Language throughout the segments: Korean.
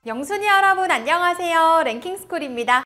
영순이 여러분 안녕하세요. 랭킹스쿨입니다.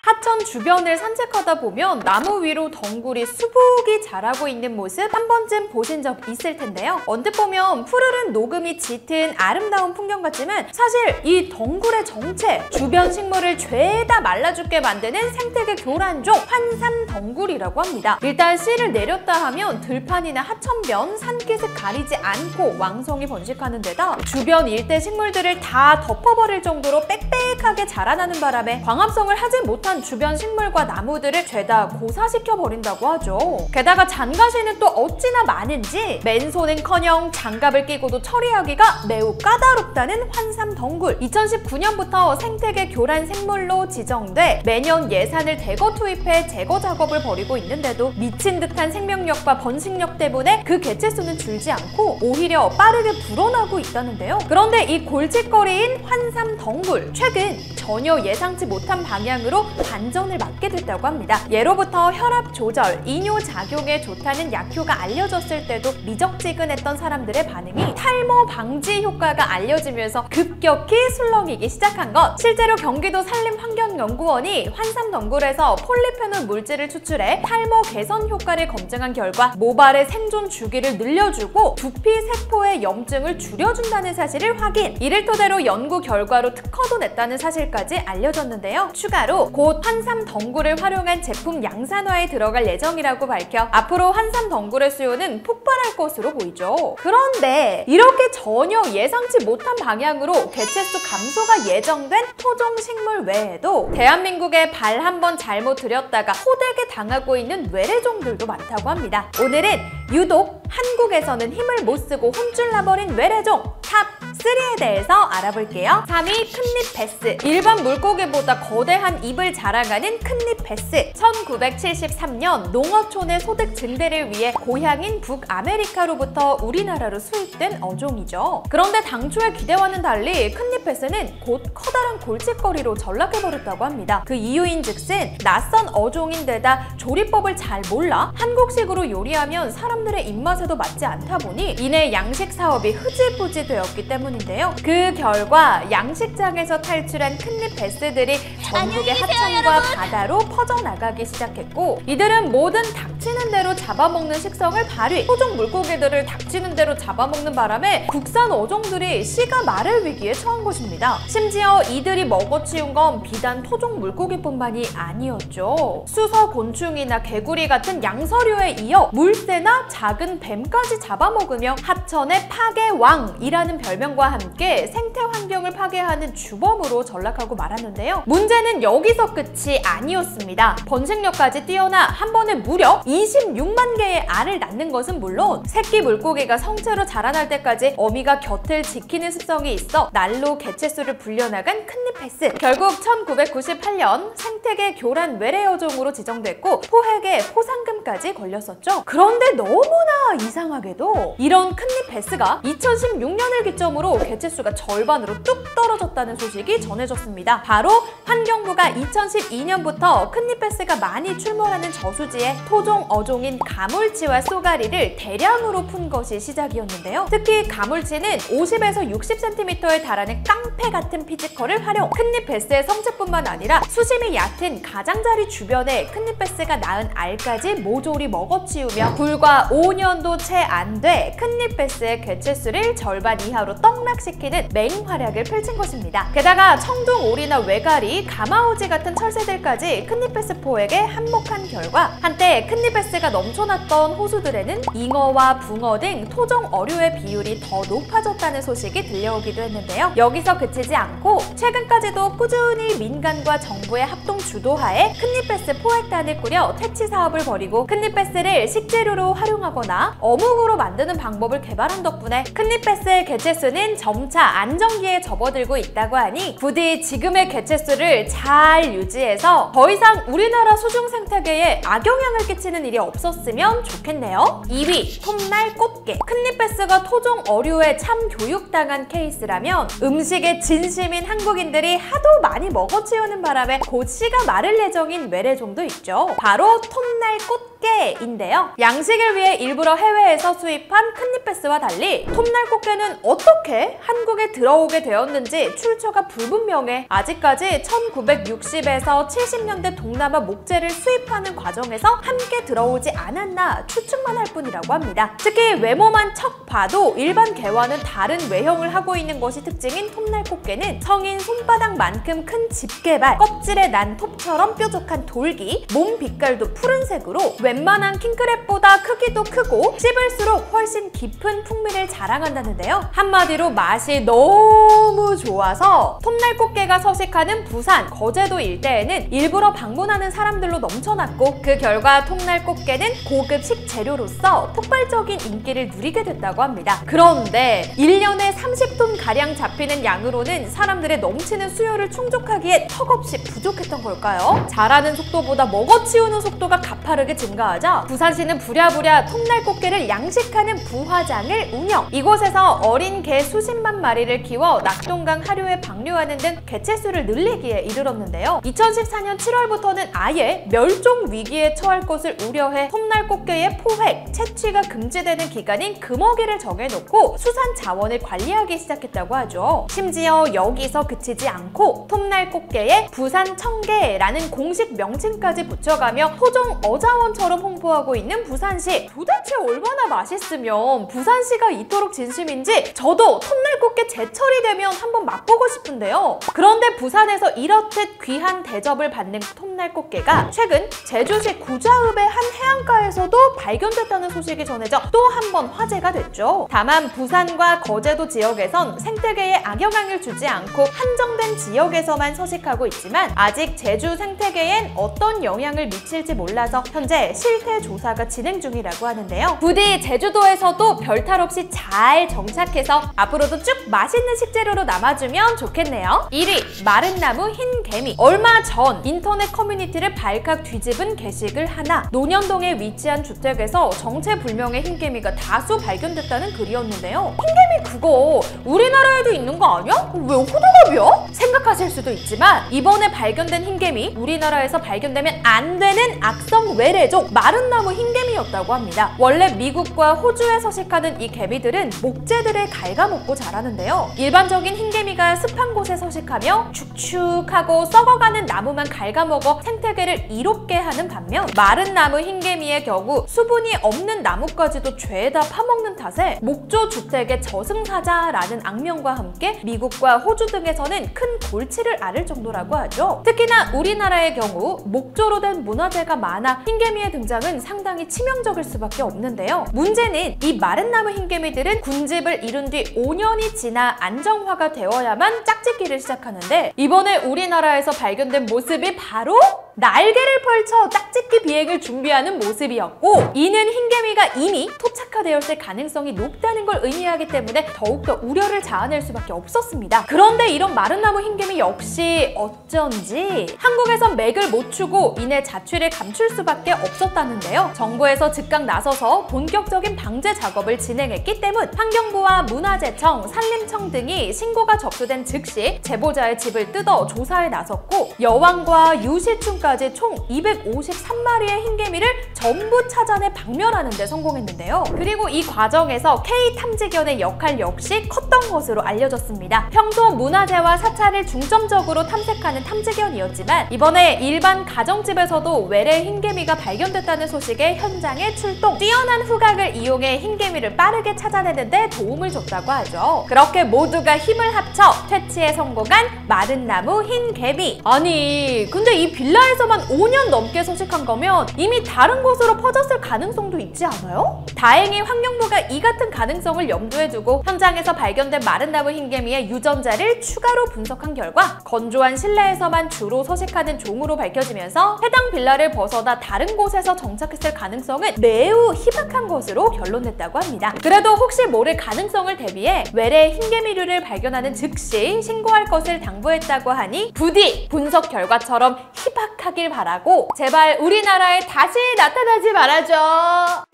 하천 주변을 산책하다 보면 나무 위로 덩굴이 수북이 자라고 있는 모습 한 번쯤 보신 적 있을 텐데요. 언뜻 보면 푸르른 녹음이 짙은 아름다운 풍경 같지만 사실 이 덩굴의 정체, 주변 식물을 죄다 말라 죽게 만드는 생태계 교란종 환삼덩굴이라고 합니다. 일단 씨를 내렸다 하면 들판이나 하천변, 산기슭 가리지 않고 왕성히 번식하는 데다 주변 일대 식물들을 다 덮어버릴 정도로 빽빽하게 자라나는 바람에 광합성을 하지 못한 주변 식물과 나무들을 죄다 고사시켜버린다고 하죠. 게다가 잔가시는 또 어찌나 많은지 맨손은커녕 장갑을 끼고도 처리하기가 매우 까다롭다는 환삼덩굴. 2019년부터 생태계 교란 생물로 지정돼 매년 예산을 대거 투입해 제거 작업을 벌이고 있는데도 미친 듯한 생명력과 번식력 때문에 그 개체수는 줄지 않고 오히려 빠르게 불어나고 있다는데요. 그런데 이 골칫거리인 환삼덩굴, 최근 전혀 예상치 못한 방향으로 반전을 맞게 됐다고 합니다. 예로부터 혈압 조절, 이뇨작용에 좋다는 약효가 알려졌을 때도 미적지근했던 사람들의 반응이 탈모 방지 효과가 알려지면서 급격히 술렁이기 시작한 것. 실제로 경기도 산림환경연구원이 환삼덩굴에서 폴리페놀 물질을 추출해 탈모 개선 효과를 검증한 결과 모발의 생존 주기를 늘려주고 두피 세포의 염증을 줄여준다는 사실을 확인. 이를 토대로 연구 결과로 특허도 냈다는 사실까지 알려졌는데요. 추가로 곧 환삼덩굴을 활용한 제품 양산화에 들어갈 예정이라고 밝혀 앞으로 환삼덩굴의 수요는 폭발할 것으로 보이죠. 그런데 이렇게 전혀 예상치 못한 방향으로 개체수 감소가 예정된 토종식물 외에도 대한민국에 발 한번 잘못 들였다가 호되게 당하고 있는 외래종들도 많다고 합니다. 오늘은 유독 한국에서는 힘을 못 쓰고 혼쭐나버린 외래종 탑 3에 대해서 알아볼게요. 3위 큰잎 베스. 일반 물고기보다 거대한 입을 자랑하는 큰잎 베스. 1973년 농어촌의 소득 증대를 위해 고향인 북아메리카로부터 우리나라로 수입된 어종이죠. 그런데 당초의 기대와는 달리 큰잎 베스는 곧 커다란 골칫거리로 전락해버렸다고 합니다. 그 이유인즉슨 낯선 어종인데다 조리법을 잘 몰라 한국식으로 요리하면 사람들의 입맛에도 맞지 않다 보니 이내 양식 사업이 흐지부지 되었기 때문인데요. 그 결과 양식장에서 탈출한 큰잎 베스들이 전국의 하천과 바다로 퍼져나가기 시작했고, 이들은 뭐든 닥치는 대로 잡아먹는 식성을 발휘. 토종 물고기들을 닥치는 대로 잡아먹는 바람에 국산 어종들이 씨가 마를 위기에 처한 것입니다. 심지어 이들이 먹어치운 건 비단 토종 물고기뿐만이 아니었죠. 수서 곤충이나 개구리 같은 양서류에 이어 물새나 작은 뱀까지 잡아먹으며 하천의 파괴왕이라는 별명과 함께 생태 환경을 파괴하는 주범으로 전락하고 말았는데요. 문제는 여기서 끝이 아니었습니다. 번식력까지 뛰어나 한 번에 무려 26만 개의 알을 낳는 것은 물론 새끼 물고기가 성체로 자라날 때까지 어미가 곁을 지키는 습성이 있어 날로 개체수를 불려나간 큰잎 베스. 결국 1998년 생태계 교란 외래어종으로 지정됐고 포획에 포상금까지 걸렸었죠. 그런데 너무나 이상하게도 이런 큰잎 베스가 2016년을 기점으로 개체수가 절반으로 뚝 떨어졌다는 소식이 전해졌습니다. 바로 환경부가 2012년부터 큰잎 베스가 많이 출몰하는 저수지에 토종 어종인 가물치와 쏘가리를 대량으로 푼 것이 시작이었는데요. 특히 가물치는 50에서 60cm에 달하는 깡패 같은 피지컬을 활용. 큰잎 베스의 성체뿐만 아니라 수심이 얕은 가장자리 주변에 큰잎 베스가 낳은 알까지 모조리 먹어치우며 불과 5년도 채 안 돼 큰잎 베스의 개체수를 절반 이하로 떡락시키는 맹활약을 펼친 것입니다. 게다가 청둥 오리나 외가리, 가마오지 같은 철새들까지 큰잎 베스 포획에 한몫한 결과 한때 큰잎 베스가 넘쳐났던 호수들에는 잉어와 붕어 등 토종 어류의 비율이 더 높아졌다는 소식이 들려오기도 했는데요. 여기서 그치지 않고 최근까지도 꾸준히 민간과 정부의 합동 주도하에 큰잎 베스 포획단을 꾸려 퇴치 사업을 벌이고 큰잎 베스를 식재료로 활용하거나 어묵으로 만드는 방법을 개발한 덕분에 큰잎 베스의 개체수는 점차 안정기에 접어들고 있다고 하니 부디 지금의 개체수를 잘 유지해서 더 이상 우리나라 수중 생태계에 악영향을 끼치는 일이 없었으면 좋겠네요. 2위, 톱날 꽃게. 큰잎 베스가 토종 어류에 참 교육당한 케이스라면 음식에 진심인 한국인들이 하도 많이 먹어치우는 바람에 곧 씨가 마를 예정인 외래종도 있죠. 바로 톱날 꽃게. 꽃게인데요. 양식을 위해 일부러 해외에서 수입한 큰잎베스와 달리 톱날꽃게는 어떻게 한국에 들어오게 되었는지 출처가 불분명해 아직까지 1960에서 70년대 동남아 목재를 수입하는 과정에서 함께 들어오지 않았나 추측만 할 뿐이라고 합니다. 특히 외모만 척 봐도 일반 개와는 다른 외형을 하고 있는 것이 특징인 톱날꽃게는 성인 손바닥만큼 큰 집게발, 껍질에 난 톱처럼 뾰족한 돌기, 몸 빛깔도 푸른색으로 웬만한 킹크랩보다 크기도 크고 씹을수록 훨씬 깊은 풍미를 자랑한다는데요. 한마디로 맛이 너무 좋아서 톱날꽃게가 서식하는 부산, 거제도 일대에는 일부러 방문하는 사람들로 넘쳐났고 그 결과 톱날꽃게는 고급 식재료로서 폭발적인 인기를 누리게 됐다고 합니다. 그런데 1년에 30톤가량 잡히는 양으로는 사람들의 넘치는 수요를 충족하기에 턱없이 부족했던 걸까요? 자라는 속도보다 먹어치우는 속도가 가파르게 증가하자 부산시는 부랴부랴 톱날꽃게를 양식하는 부화장을 운영. 이곳에서 어린 개 수십만 마리를 키워 낙동강 하류에 방류하는 등 개체수를 늘리기에 이르렀는데요. 2014년 7월부터는 아예 멸종 위기에 처할 것을 우려해 톱날꽃게의 포획, 채취가 금지되는 기간인 금어기를 정해놓고 수산 자원을 관리하기 시작했다고 하죠. 심지어 여기서 그치지 않고 톱날꽃게의 부산 청게라는 공식 명칭까지 붙여가며 토종 어자원처럼 홍보하고 있는 부산시. 도대체 얼마나 맛있으면 부산시가 이토록 진심인지 저도 톱날꽃게 제철이 되면 한번 맛보고 싶은데요. 그런데 부산에서 이렇듯 귀한 대접을 받는 톱날꽃게가 최근 제주시 구좌읍의 한 해안가에서도 발견됐다는 소식이 전해져 또 한 번 화제가 됐죠. 다만 부산과 거제도 지역에선 생태계에 악영향을 주지 않고 한정된 지역에서만 서식하고 있지만 아직 제주 생태계엔 어떤 영향을 미칠지 몰라서 현재 실태 조사가 진행 중이라고 하는데요. 부디 제주도에서도 별탈 없이 잘 정착해서 앞으로도 쭉 맛있는 식재료로 남아주면 좋겠네요. 1위, 마른 나무 흰 개미. 얼마 전 인터넷 커뮤니티를 발칵 뒤집은 게시글 하나. 논현동에 위치한 주택에서 정체불명의 흰개미가 다수 발견됐다는 글이었는데요. 흰개미 그거 우리나라에도 있는 거 아니야? 왜 호들갑이야? 생각하실 수도 있지만 이번에 발견된 흰개미, 우리나라에서 발견되면 안 되는 악성 외래종 마른 나무 흰개미였다고 합니다. 원래 미국과 호주에 서식하는 이 개미들은 목재들을 갉아먹고 자라는데요. 일반적인 흰개미가 습한 곳에 서식하며 축축하고 썩어가는 나무만 갉아먹어 생태계를 이롭게 하는 반면 마른 나무 흰개미의 경우 수분이 없는 나무까지도 죄다 파먹는 탓에 목조 주택의 저승사자라는 악명과 함께 미국과 호주 등에서는 큰 골치를 앓을 정도라고 하죠. 특히나 우리나라의 경우 목조로 된 문화재가 많아 흰개미의 등장은 상당히 치명적일 수밖에 없는데요. 문제는 이 마른 나무 흰개미들은 군집을 이룬 뒤 5년이 지나 안정화가 되어야만 짝짓기를 시작하는데 이번에 우리나라에서 발견된 모습이 바로 날개를 펼쳐 짝짓기 비행을 준비하는 모습이었고 이는 흰개미가 이미 토착화되었을 가능성이 높다는 걸 의미하기 때문에 더욱더 우려를 자아낼 수밖에 없었습니다. 그런데 이런 마른 나무 흰개미 역시 어쩐지 한국에선 맥을 못 추고 이내 자취를 감출 수밖에 없었다는데요. 정부에서 즉각 나서서 본격적인 방제 작업을 진행했기 때문 환경부와 문화재청, 산림청 등이 신고가 접수된 즉시 제보자의 집을 뜯어 조사에 나섰고 여왕과 유시충까지 총 253마리의 흰개미를 전부 찾아내 박멸하는 데 성공했는데요. 그리고 이 과정에서 K탐지견의 역할 역시 컸던 것으로 알려졌습니다. 평소 문화재와 사찰을 중점적으로 탐색하는 탐지견이었지만 이번에 일반 가정집에서도 외래 흰개미가 발견됐다는 소식에 현장에 출동. 뛰어난 후각을 이용해 흰개미를 빠르게 찾아내는 데 도움을 줬다고 하죠. 그렇게 모두가 힘을 합쳐 퇴치에 성공한 마른 나무 흰개미. 아니 근데 이 빌라에서만 5년 넘게 서식한 거면 이미 다른 곳으로 퍼졌을 가능성도 있지 않아요? 다행히 환경부가 이 같은 가능성을 염두에 두고 현장에서 발견된 마른 나무 흰개미의 유전자를 추가로 분석한 결과 건조한 실내에서만 주로 서식하는 종으로 밝혀지면서 해당 빌라를 벗어나 다른 곳에서 정착했을 가능성은 매우 희박한 것으로 결론냈다고 합니다. 그래도 혹시 모를 가능성을 대비해 외래 흰개미류를 발견하는 즉시 신고할 것을 당부했다고 하니 부디 분석 결과처럼 희박하길 바라고 제발 우리나라에 다시 나타나지 말아줘.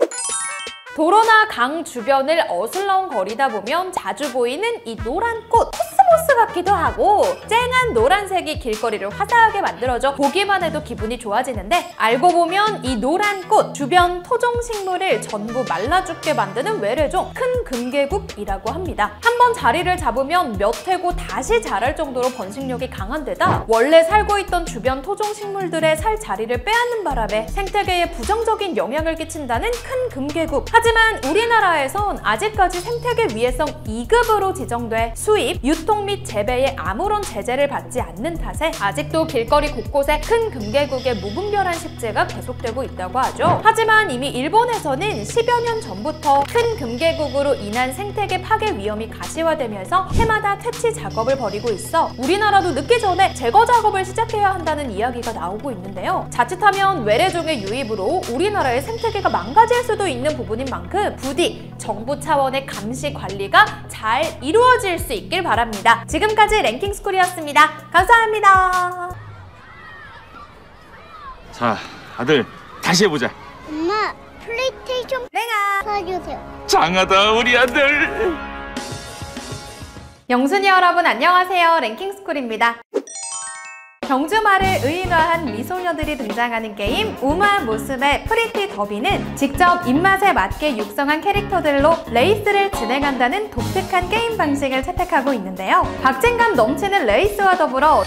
도로나 강 주변을 어슬렁거리다 보면 자주 보이는 이 노란 꽃, 코스모 코스 같기도 하고 쨍한 노란색이 길거리를 화사하게 만들어줘 보기만 해도 기분이 좋아지는데, 알고 보면 이 노란 꽃 주변 토종식물을 전부 말라 죽게 만드는 외래종 큰 금계국이라고 합니다. 한번 자리를 잡으면 몇 해고 다시 자랄 정도로 번식력이 강한 데다 원래 살고 있던 주변 토종식물들의 살 자리를 빼앗는 바람에 생태계에 부정적인 영향을 끼친다는 큰 금계국. 하지만 우리나라에선 아직까지 생태계 위해성 2급으로 지정돼 수입, 유통 및 재배에 아무런 제재를 받지 않는 탓에 아직도 길거리 곳곳에 큰 금계국의 무분별한 식재가 계속되고 있다고 하죠. 하지만 이미 일본에서는 10여 년 전부터 큰 금계국으로 인한 생태계 파괴 위험이 가시화되면서 해마다 퇴치 작업을 벌이고 있어 우리나라도 늦기 전에 제거 작업을 시작해야 한다는 이야기가 나오고 있는데요. 자칫하면 외래종의 유입으로 우리나라의 생태계가 망가질 수도 있는 부분인 만큼 부디 정부 차원의 감시 관리가 잘 이루어질 수 있길 바랍니다. 지금까지 랭킹스쿨이었습니다. 감사합니다. 자, 아들 다시 해보자. 엄마, 플레이스테이션 랭아 사주세요. 장하다 우리 아들. 영순이 여러분 안녕하세요. 랭킹스쿨입니다. 경주마를 의인화한 미소녀들이 등장하는 게임 우마무스메 프리티 더비는 직접 입맛에 맞게 육성한 캐릭터들로 레이스를 진행한다는 독특한 게임 방식을 채택하고 있는데요. 박진감 넘치는 레이스와 더불어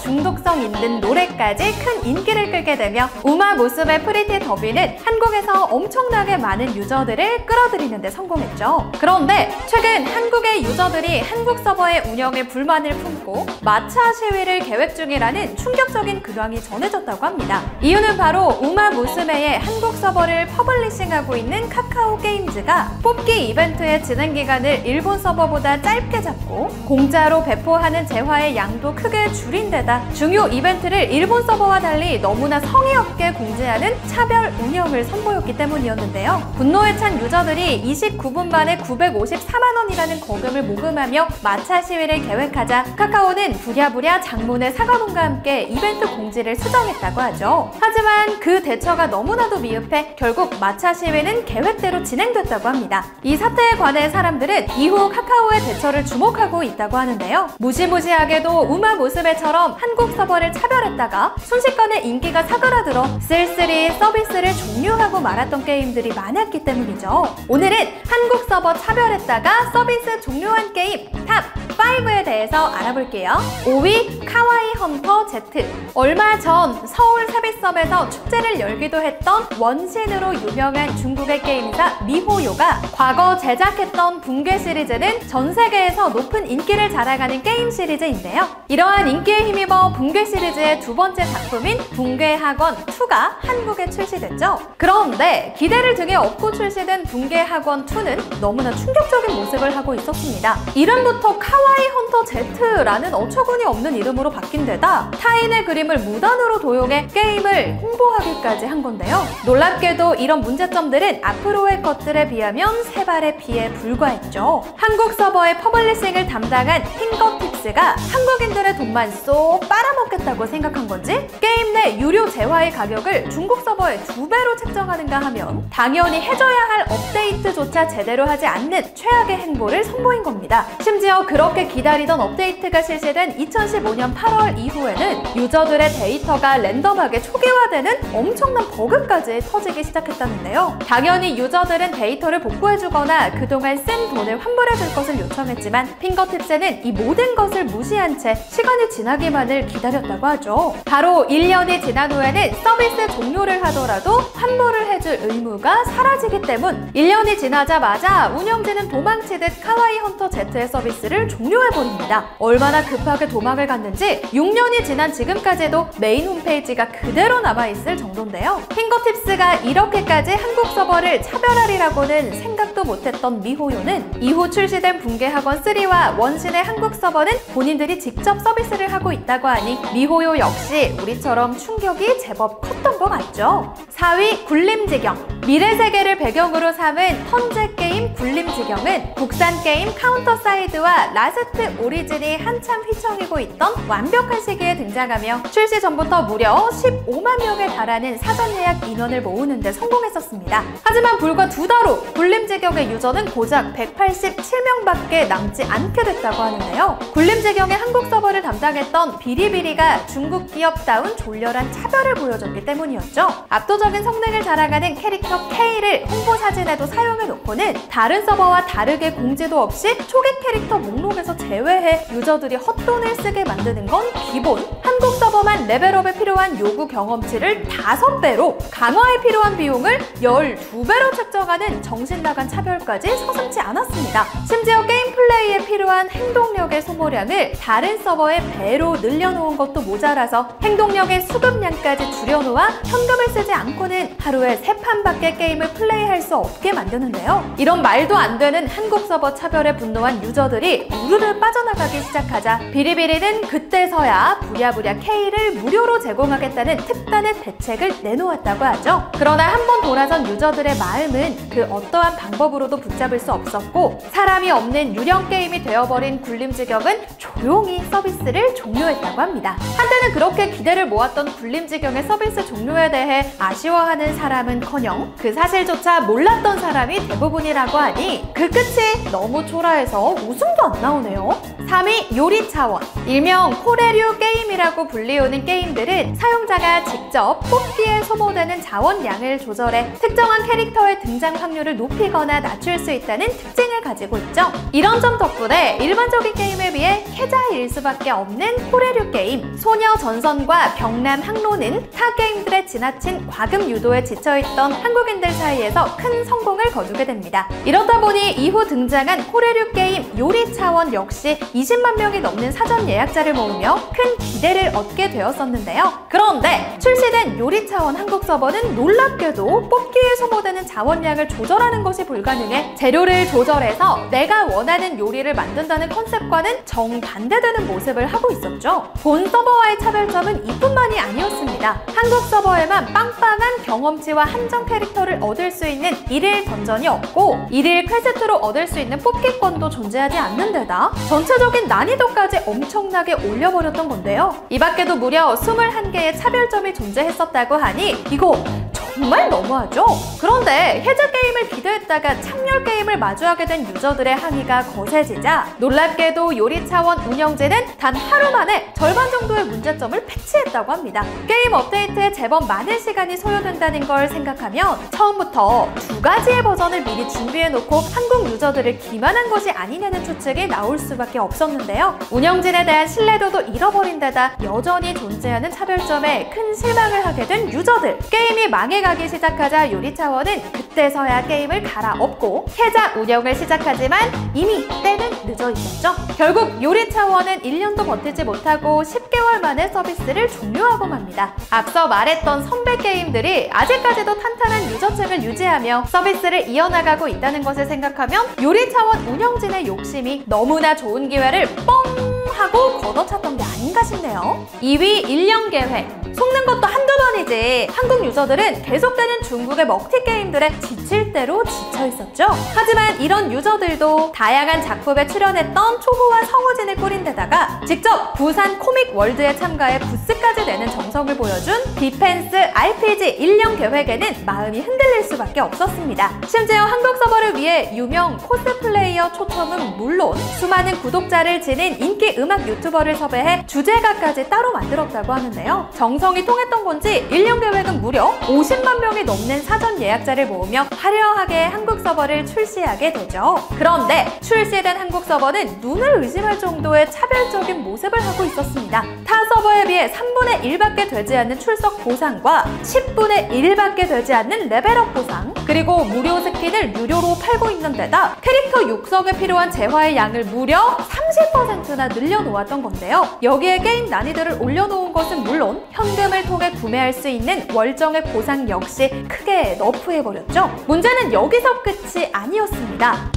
중독성 있는 노래까지 큰 인기를 끌게 되며 우마무스메 프리티 더비는 한국에서 엄청나게 많은 유저들을 끌어들이는 데 성공했죠. 그런데 최근 한국의 유저들이 한국 서버의 운영에 불만을 품고 마차 시위를 계획 중이라는 충격적인 근황이 전해졌다고 합니다. 이유는 바로 우마무스메의 한국 서버를 퍼블리싱하고 있는 카카오 게임즈가 뽑기 이벤트의 진행 기간을 일본 서버보다 짧게 잡고 공짜로 배포하는 재화의 양도 크게 줄인 데다 중요 이벤트를 일본 서버와 달리 너무나 성의 없게 공지하는 차별 운영을 선보였기 때문이었는데요. 분노에 찬 유저들이 29분 만에 954만 원이라는 거금을 모금하며 마차 시위를 계획하자 카카오는 부랴부랴 장문의 사과문과 함께 이벤트 공지를 수정했다고 하죠. 하지만 그 대처가 너무나도 미흡해 결국 마차 시위는 계획대로 진행됐다고 합니다. 이 사태에 관해 사람들은 이후 카카오의 대처를 주목하고 있다고 하는데요. 무시무시하게도 우마무스메처럼 한국 서버를 차별했다가 순식간에 인기가 사그라들어 쓸쓸히 서비스를 종료하고 말았던 게임들이 많았기 때문이죠. 오늘은 한국 서버 차별했다가 서비스 종료한 게임 탑 5에 대해서 알아볼게요. 5위 카와이 헌터 Z. 얼마 전 서울 사비섬에서 축제를 열기도 했던 원신으로 유명한 중국의 게임사 미호요가 과거 제작했던 붕괴 시리즈는 전 세계에서 높은 인기를 자랑하는 게임 시리즈인데요. 이러한 인기에 힘입어 붕괴 시리즈의 두 번째 작품인 붕괴학원 2가 한국에 출시됐죠. 그런데 기대를 등에 업고 출시된 붕괴학원 2는 너무나 충격적인 모습을 하고 있었습니다. 이름부터 카와이 헌터 Z라는 어처구니 없는 이름으로 바뀐 데다 타인의 그림을 무단으로 도용해 게임을 홍보하기까지 한 건데요. 놀랍게도 이런 문제점들은 앞으로의 것들에 비하면 세 발의 피에 불과했죠. 한국 서버의 퍼블리싱을 담당한 핑거팁스가 한국인들의 돈만 쏙 빨아먹겠다고 생각한 건지 게임 내 유료 재화의 가격을 중국 서버의 2배로 책정하는가 하면 당연히 해줘야 할 업데이트조차 제대로 하지 않는 최악의 행보를 선보인 겁니다. 심지어 그렇게 기다리던 업데이트가 실시된 2015년 8월 이후에는 유저들의 데이터가 랜덤하게 초기화되는 엄청난 버그까지 터지기 시작했다는데요. 당연히 유저들은 데이터를 복구해주거나 그동안 쓴 돈을 환불해줄 것을 요청했지만 핑거팁스는 이 모든 것을 무시한 채 시간이 지나기만을 기다렸다고 하죠. 바로 1년이 지난 후에는 서비스 종료를 하더라도 환불을 해줄 의무가 사라지기 때문 1년이 지나자마자 운영진은 도망치듯 카와이 헌터 Z의 서비스를 종료해버립니다. 얼마나 급하게 도망을 갔는지 6년이 지난 지금까지도 메인 홈페이지가 그대로 남아있을 정도인데요. 핑거팁스가 이렇게까지 한국 서버를 차별하리라고는 생각도 못했던 미호요는 이후 출시된 붕괴학원 3와 원신의 한국 서버는 본인들이 직접 서비스를 하고 있다고 하니 미호요 역시 우리처럼 충격이 제법 컸던 것 같죠. 4위 굴림지경. 미래 세계를 배경으로 삼은 턴제 게임 굴림지경은 국산 게임 카운터사이드와 라스트 오리진이 한참 휘청이고 있던 완벽한 시기에 등장하며 출시 전부터 무려 15만 명에 달하는 사전 예약 인원을 모으는 데 성공했었습니다. 하지만 불과 2달 후 굴림지경의 유저는 고작 187명밖에 남지 않게 됐다고 하는데요. 굴림지경의 한국 서버를 담당했던 비리비리가 중국 기업다운 졸렬한 차별을 보여줬기 때문이었죠. 압도적인 성능을 자랑하는 캐릭터 K를 홍보 사진에도 사용해놓고는 다른 서버와 다르게 공지도 없이 초기 캐릭터 목록에서 제외해 유저들이 헛돈을 쓰게 만드는 건 기본. 한국 서버만 레벨업에 필요한 요구 경험치를 5배로, 강화에 필요한 비용을 12배로 책정하는 정신나간 차별까지 서슴지 않았습니다. 심지어 게임 플레이에 필요한 행동력의 소모량을 다른 서버의 배로 늘려놓은 것도 모자라서 행동력의 수급량까지 줄여놓아 현금을 쓰지 않고는 하루에 3판밖에 게임을 플레이할 수 없게 만드는데요. 이런 말도 안 되는 한국 서버 차별에 분노한 유저들이 우르르 빠져나가기 시작하자 비리비리는 그때서야 부랴부랴 K를 무료로 제공하겠다는 특단의 대책을 내놓았다고 하죠. 그러나 한 번 돌아선 유저들의 마음은 그 어떠한 방법으로도 붙잡을 수 없었고, 사람이 없는 유령 게임이 되어버린 굴림지경은 조용히 서비스를 종료했다고 합니다. 한때는 그렇게 기대를 모았던 굴림지경의 서비스 종료에 대해 아쉬워하는 사람은커녕 그 사실조차 몰랐던 사람이 대부분이라고 하니 그 끝이 너무 초라해서 웃음도 안 나오네요. 3위 요리차원. 일명 코레류 게임이라고 불리우는 게임들은 사용자가 직접 뽑기에 소모되는 자원량을 조절해 특정한 캐릭터의 등장 확률을 높이거나 낮출 수 있다는 특징을 가지고 있죠. 이런 점 덕분에 일반적인 게임에 비해 혜자일 수밖에 없는 코레류 게임 소녀전선과 병남 항로는 타 게임들의 지나친 과금 유도에 지쳐있던 한국인들 사이에서 큰 성공을 거두게 됩니다. 이렇다 보니 이후 등장한 코레류 게임 요리차원 역시 20만 명이 넘는 사전 예약자를 모으며 큰 기대를 얻게 되었었는데요. 그런데 출시된 요리차원 한국 서버는 놀랍게도 뽑기에 소모되는 자원량을 조절하는 것이 불가능해 재료를 조절해서 내가 원하는 요리를 만든다는 컨셉과는 정반대되는 모습을 하고 있었죠. 본 서버와의 차별점은 이뿐만이 아니었습니다. 한국 서버에만 빵빵한 경험치와 한정 캐릭터를 얻을 수 있는 일일 던전이 없고 일일 퀘스트로 얻을 수 있는 뽑기권도 존재하지 않는 데다 전체적인 난이도까지 엄청나게 올려버렸던 건데요. 이 밖에도 무려 21개의 차별점이 존재했었다고 하니 이거 정말 너무하죠? 그런데 해자 게임을 기대했다가 참열 게임을 마주하게 된 유저들의 항의가 거세지자 놀랍게도 요리차원 운영진은 단 하루 만에 절반 정도의 문제점을 패치했다고 합니다. 게임 업데이트에 제법 많은 시간이 소요된다는 걸 생각하면 처음부터 2가지의 버전을 미리 준비해놓고 한국 유저들을 기만한 것이 아니냐는 추측이 나올 수밖에 없었는데요. 운영진에 대한 신뢰도도 잃어버린 데다 여전히 존재하는 차별점에 큰 실망을 하게 된 유저들. 게임이 망해가기 시작하자 요리차원은 그때서야 게임을 갈아엎고 해자 운영을 시작하지만 이미 때는 늦어 있었죠. 결국 요리차원은 1년도 버티지 못하고 10개월 만에 서비스를 종료하고 맙니다. 앞서 말했던 선배 게임들이 아직까지도 탄탄한 유저층을 유지하며 서비스를 이어나가고 있다는 것을 생각하면 요리차원 운영진의 욕심이 너무나 좋은 기회를 뻥 하고 걷어찼던 게 아닌가 싶네요. 2위 일령계획. 속는 것도 한두 번이지 한국 유저들은 계속되는 중국의 먹튀 게임들에 지칠 대로 지쳐 있었죠. 하지만 이런 유저들도 다양한 작품에 출연했던 초호와 성우진을 꾸린 데다가 직접 부산 코믹 월드에 참가해 부스까지 내는 정성을 보여준 디펜스 RPG 일령계획에는 마음이 흔들릴 수밖에 없었습니다. 심지어 한국 서버를 위해 유명 코스플레이어 초청은 물론 수많은 구독자를 지닌 인기 음악 유튜버를 섭외해 주제가까지 따로 만들었다고 하는데요. 정성이 통했던 건지 일령계획은 무려 50만 명이 넘는 사전 예약자를 모으며 화려하게 한국 서버를 출시하게 되죠. 그런데 출시된 한국 서버는 눈을 의심할 정도의 차별적인 모습을 하고 있었습니다. 타 서버에 비해 3분의 1밖에 되지 않는 출석 보상과 10분의 1밖에 되지 않는 레벨업 보상, 그리고 무료 스킨을 유료로 팔고 있는 데다 캐릭터 육성에 필요한 재화의 양을 무려 30%나 늘려놓았던 건데요. 여기에 게임 난이도를 올려놓은 것은 물론 현금을 통해 구매할 수 있는 월정의 보상 역시 크게 너프해버렸죠. 문제는 여기서 끝이 아니었습니다.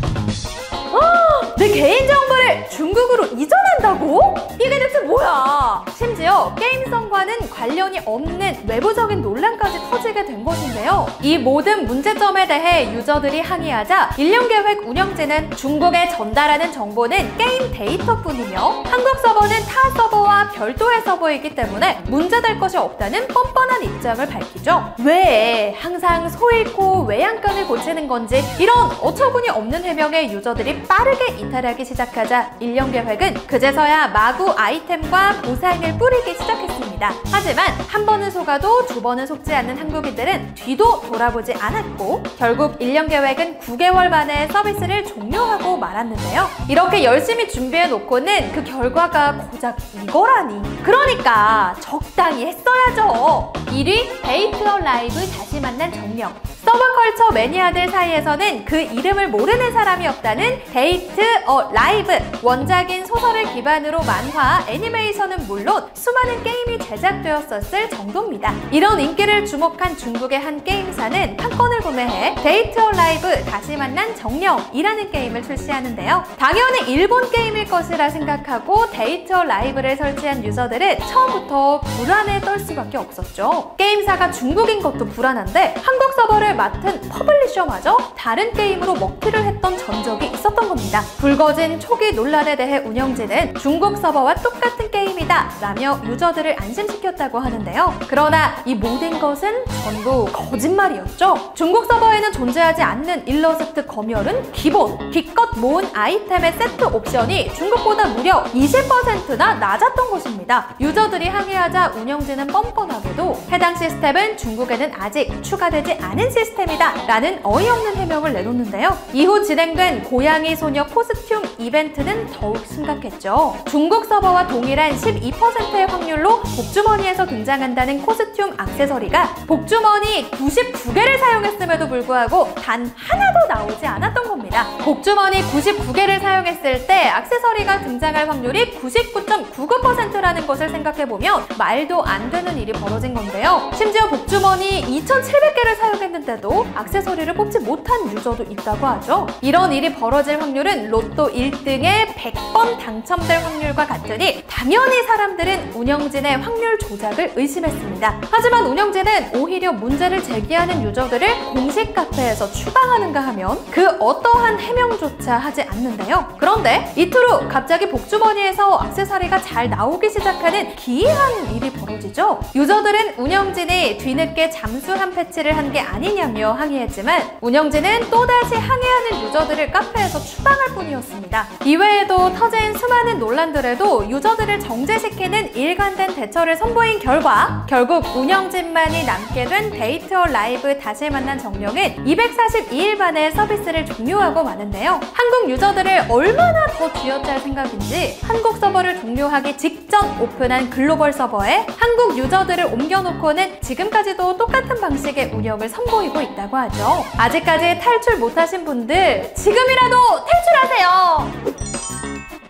내 우리 개인정보를 중국으로 이전한다고? 이게 대체 뭐야? 심지어 게임성과는 관련이 없는 외부적인 논란까지 터지게 된 것인데요. 이 모든 문제점에 대해 유저들이 항의하자 일련계획 운영진은 중국에 전달하는 정보는 게임 데이터뿐이며 한국 서버는 타 서버와 별도의 서버이기 때문에 문제될 것이 없다는 뻔뻔한 입장을 밝히죠. 왜 항상 소 잃고 외양간을 고치는 건지 이런 어처구니 없는 해명에 유저들이 빠르게 이탈하기 시작하자 일련계획은 그제서야 마구 아이템과 보상을 뿌리기 시작했습니다. 하지만 한 번은 속아도 두 번은 속지 않는 한국인들은 뒤도 돌아보지 않았고 결국 일련계획은 9개월 만에 서비스를 종료하고 말았는데요. 이렇게 열심히 준비해놓고는 그 결과가 고작 이거라니. 그러니까 적당히 했어야죠. 1위 데이트 어 라이브 다시 만난 정령. 서브컬처 매니아들 사이에서는 그 이름을 모르는 사람이 없다는 데이트 어 라이브. 원작인 소설을 기반으로 만화, 애니메이션은 물론 수많은 게임이 제작되었었을 정도입니다. 이런 인기를 주목한 중국의 한 게임사는 판권을 구매해 데이트 어 라이브 다시 만난 정령이라는 게임을 출시하는데요. 당연히 일본 게임일 것이라 생각하고 데이트 어 라이브를 설치한 유저들은 처음부터 불안에 떨 수밖에 없었죠. 게임사가 중국인 것도 불안한데 한국 서버를 맡은 퍼블리셔마저 다른 게임으로 먹튀를 했던 전적이 있었던 겁니다. 불거진 초기 논란에 대해 운영진은 중국 서버와 똑같은 게임이다 라며 유저들을 안심시켰다고 하는데요. 그러나 이 모든 것은 전부 거짓말이었죠. 중국 서버에는 존재하지 않는 일러스트 검열은 기본, 기껏 모은 아이템의 세트 옵션이 중국보다 무려 20%나 낮았던 것입니다. 유저들이 항의하자 운영진은 뻔뻔하게도 해당 시스템은 중국에는 아직 추가되지 않은 시스템이다 라는 어이없는 해명을 내놓는데요. 이후 진행된 고양이 소녀 코스튬 이벤트는 더욱 심각했죠. 중국 서버와 동일한 12%의 확률로 복주머니에서 등장한다는 코스튬 액세서리가 복주머니 99개를 사용했음에도 불구하고 단 하나도 나오지 않았던 겁니다. 복주머니 99개를 사용했을 때 액세서리가 등장할 확률이 99.99%라는 것을 생각해보면 말도 안 되는 일이 벌어진 건데요. 심지어 복주머니 2,700개를 사용했는데도 액세서리를 뽑지 못한 유저도 있다고 하죠. 이런 일이 벌어질 확률은 로또 1등에 100번 당첨될 확률과 같으니 당연히 사람들은 운영진의 확률 조작을 의심했습니다. 하지만 운영진은 오히려 문제를 제기하는 유저들을 공식 카페에서 추방하는가 하면 그 어떠한 해명조차 하지 않는데요. 그런데 이틀 후 갑자기 복주머니에서 액세서리가 잘 나오기 시작하는 기이한 일이 벌어지죠. 유저들은 운영진이 뒤늦게 잠수함 패치를 한 게 아니냐며 항의했지만 운영진은 또다시 항의하는 유저들을 카페에서 추방할 뿐이었습니다. 이외에도 터진 수많은 논란들에도 유저들을 정제시키는 일관된 대처를 선보인 결과 결국 운영진만이 남게 된 데이트 어 라이브 다시 만난 정령은 242일 만에 서비스를 종료하고 마는데요. 한국 유저들을 얼마나 더 쥐어짤 생각인지 한국 서버를 종료하기 직전 오픈한 글로벌 서버에 한국 유저들을 옮겨놓고는 지금까지도 똑같은 방식의 운영을 선보이고 있다고 하죠. 아직까지 탈출 못하신 분들 지금이라도 탈출하세요!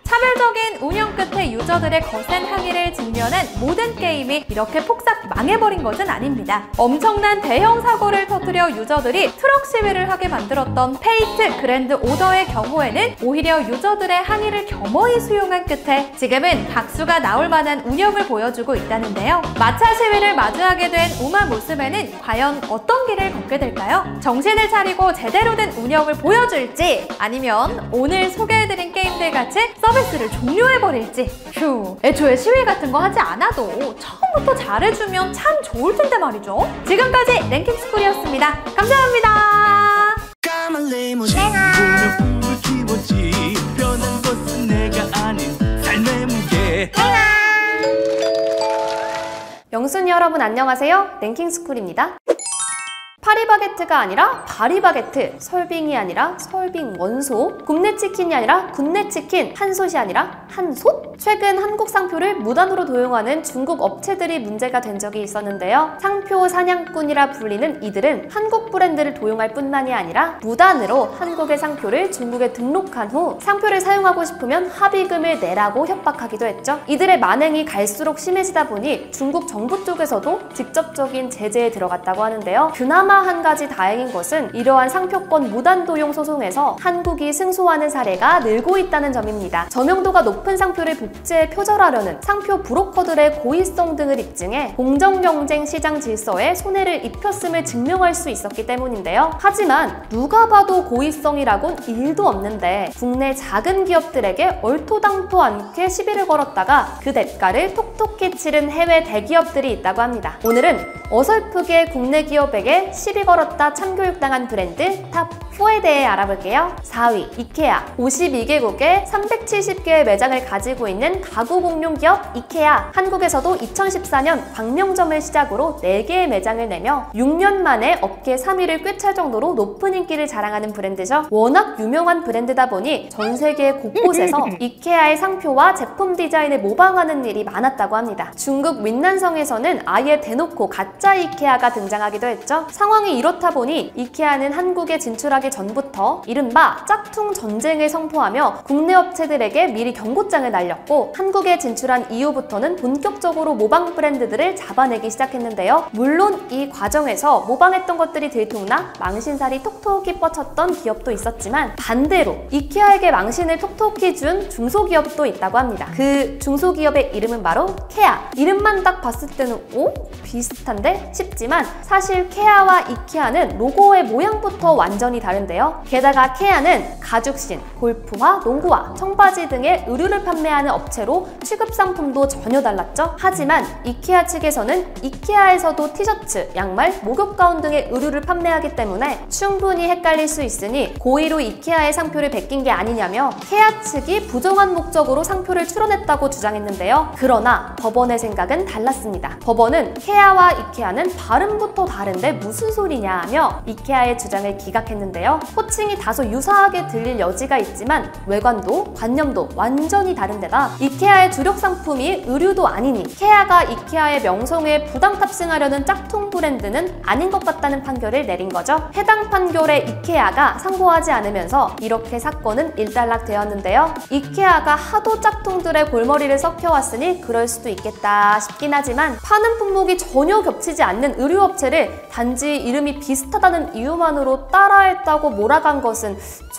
차별적인 운영 끝에 유저들의 거센 항의를 직면한 모든 게임이 이렇게 폭삭 망해버린 것은 아닙니다. 엄청난 대형 사고를 터뜨려 유저들이 트럭 시위를 하게 만들었던 페이트 그랜드 오더의 경우에는 오히려 유저들의 항의를 겸허히 수용한 끝에 지금은 박수가 나올 만한 운영을 보여주고 있다는데요. 마차 시위를 마주하게 된 우마 모습에는 과연 어떤 길을 걷게 될까요? 정신을 차리고 제대로 된 운영을 보여줄지 아니면 오늘 소개해드린 게임들 같이 서비스를 종료해버릴지. 휴, 애초에 시위 같은 거 하지 않아도 처음부터 잘해주면 참 좋을 텐데 말이죠. 지금까지 랭킹스쿨이었습니다. 감사합니다. 영순이 여러분 안녕하세요. 랭킹스쿨입니다. 파리바게트가 아니라 바리바게트, 설빙이 아니라 설빙 원소, 굽네치킨이 아니라 굽네치킨, 한솥이 아니라 한솥? 최근 한국 상표를 무단으로 도용하는 중국 업체들이 문제가 된 적이 있었는데요. 상표 사냥꾼이라 불리는 이들은 한국 브랜드를 도용할 뿐만이 아니라 무단으로 한국의 상표를 중국에 등록한 후 상표를 사용하고 싶으면 합의금을 내라고 협박하기도 했죠. 이들의 만행이 갈수록 심해지다 보니 중국 정부 쪽에서도 직접적인 제재에 들어갔다고 하는데요. 그나마 한 가지 다행인 것은 이러한 상표권 무단도용 소송에서 한국이 승소하는 사례가 늘고 있다는 점입니다. 저명도가 높은 상표를 복제해 표절하려는 상표 브로커들의 고의성 등을 입증해 공정경쟁 시장 질서에 손해를 입혔음을 증명할 수 있었기 때문인데요. 하지만 누가 봐도 고의성이라곤 1도 없는데 국내 작은 기업들에게 얼토당토 않게 시비를 걸었다가 그 대가를 톡톡히 치른 해외 대기업들이 있다고 합니다. 오늘은 어설프게 국내 기업에게 시비 걸었다 참교육당한 브랜드 탑4에 대해 알아볼게요. 4위 이케아. 52개국에 370개의 매장을 가지고 있는 가구 공용 기업 이케아. 한국에서도 2014년 광명점을 시작으로 4개의 매장을 내며 6년 만에 업계 3위를 꿰찰 정도로 높은 인기를 자랑하는 브랜드죠. 워낙 유명한 브랜드다 보니 전 세계 곳곳에서 이케아의 상표와 제품 디자인을 모방하는 일이 많았다고 합니다. 중국 윈난성에서는 아예 대놓고 가짜 이케아가 등장하기도 했죠. 상황이 이렇다 보니 이케아는 한국에 진출하기 전부터 이른바 짝퉁 전쟁을 선포하며 국내 업체들에게 미리 경고장을 날렸고 한국에 진출한 이후부터는 본격적으로 모방 브랜드들을 잡아내기 시작했는데요. 물론 이 과정에서 모방했던 것들이 들통나 망신살이 톡톡히 뻗쳤던 기업도 있었지만 반대로 이케아에게 망신을 톡톡히 준 중소기업도 있다고 합니다. 그 중소기업의 이름은 바로 케아. 이름만 딱 봤을 때는 오? 비슷한데? 싶지만 사실 케아와 이케아는 로고의 모양부터 완전히 다른데요. 게다가 케아는 가죽신, 골프화, 농구화, 청바지 등의 의류를 판매하는 업체로 취급 상품도 전혀 달랐죠. 하지만 이케아 측에서는 이케아에서도 티셔츠, 양말, 목욕 가운 등의 의류를 판매하기 때문에 충분히 헷갈릴 수 있으니 고의로 이케아의 상표를 베낀 게 아니냐며 케아 측이 부정한 목적으로 상표를 출원했다고 주장했는데요. 그러나 법원의 생각은 달랐습니다. 법원은 케아와 이케아는 발음부터 다른데 무슨 소리냐 하며 이케아의 주장을 기각했는데요. 호칭이 다소 유사하게 들릴 여지가 있지만 외관도 관념도 완전히 다른 데다 이케아의 주력 상품이 의류도 아니니 케아가 이케아의 명성에 부당 탑승하려는 짝퉁 브랜드는 아닌 것 같다는 판결을 내린 거죠. 해당 판결에 이케아가 상고하지 않으면서 이렇게 사건은 일단락되었는데요. 이케아가 하도 짝퉁들의 골머리를 썩혀왔으니 그럴 수도 있겠다 싶긴 하지만 파는 품목이 전혀 겹치지 않는 의류업체를 단지 이름이 비슷하다는 이유만으로 따라했다고 몰아간 것은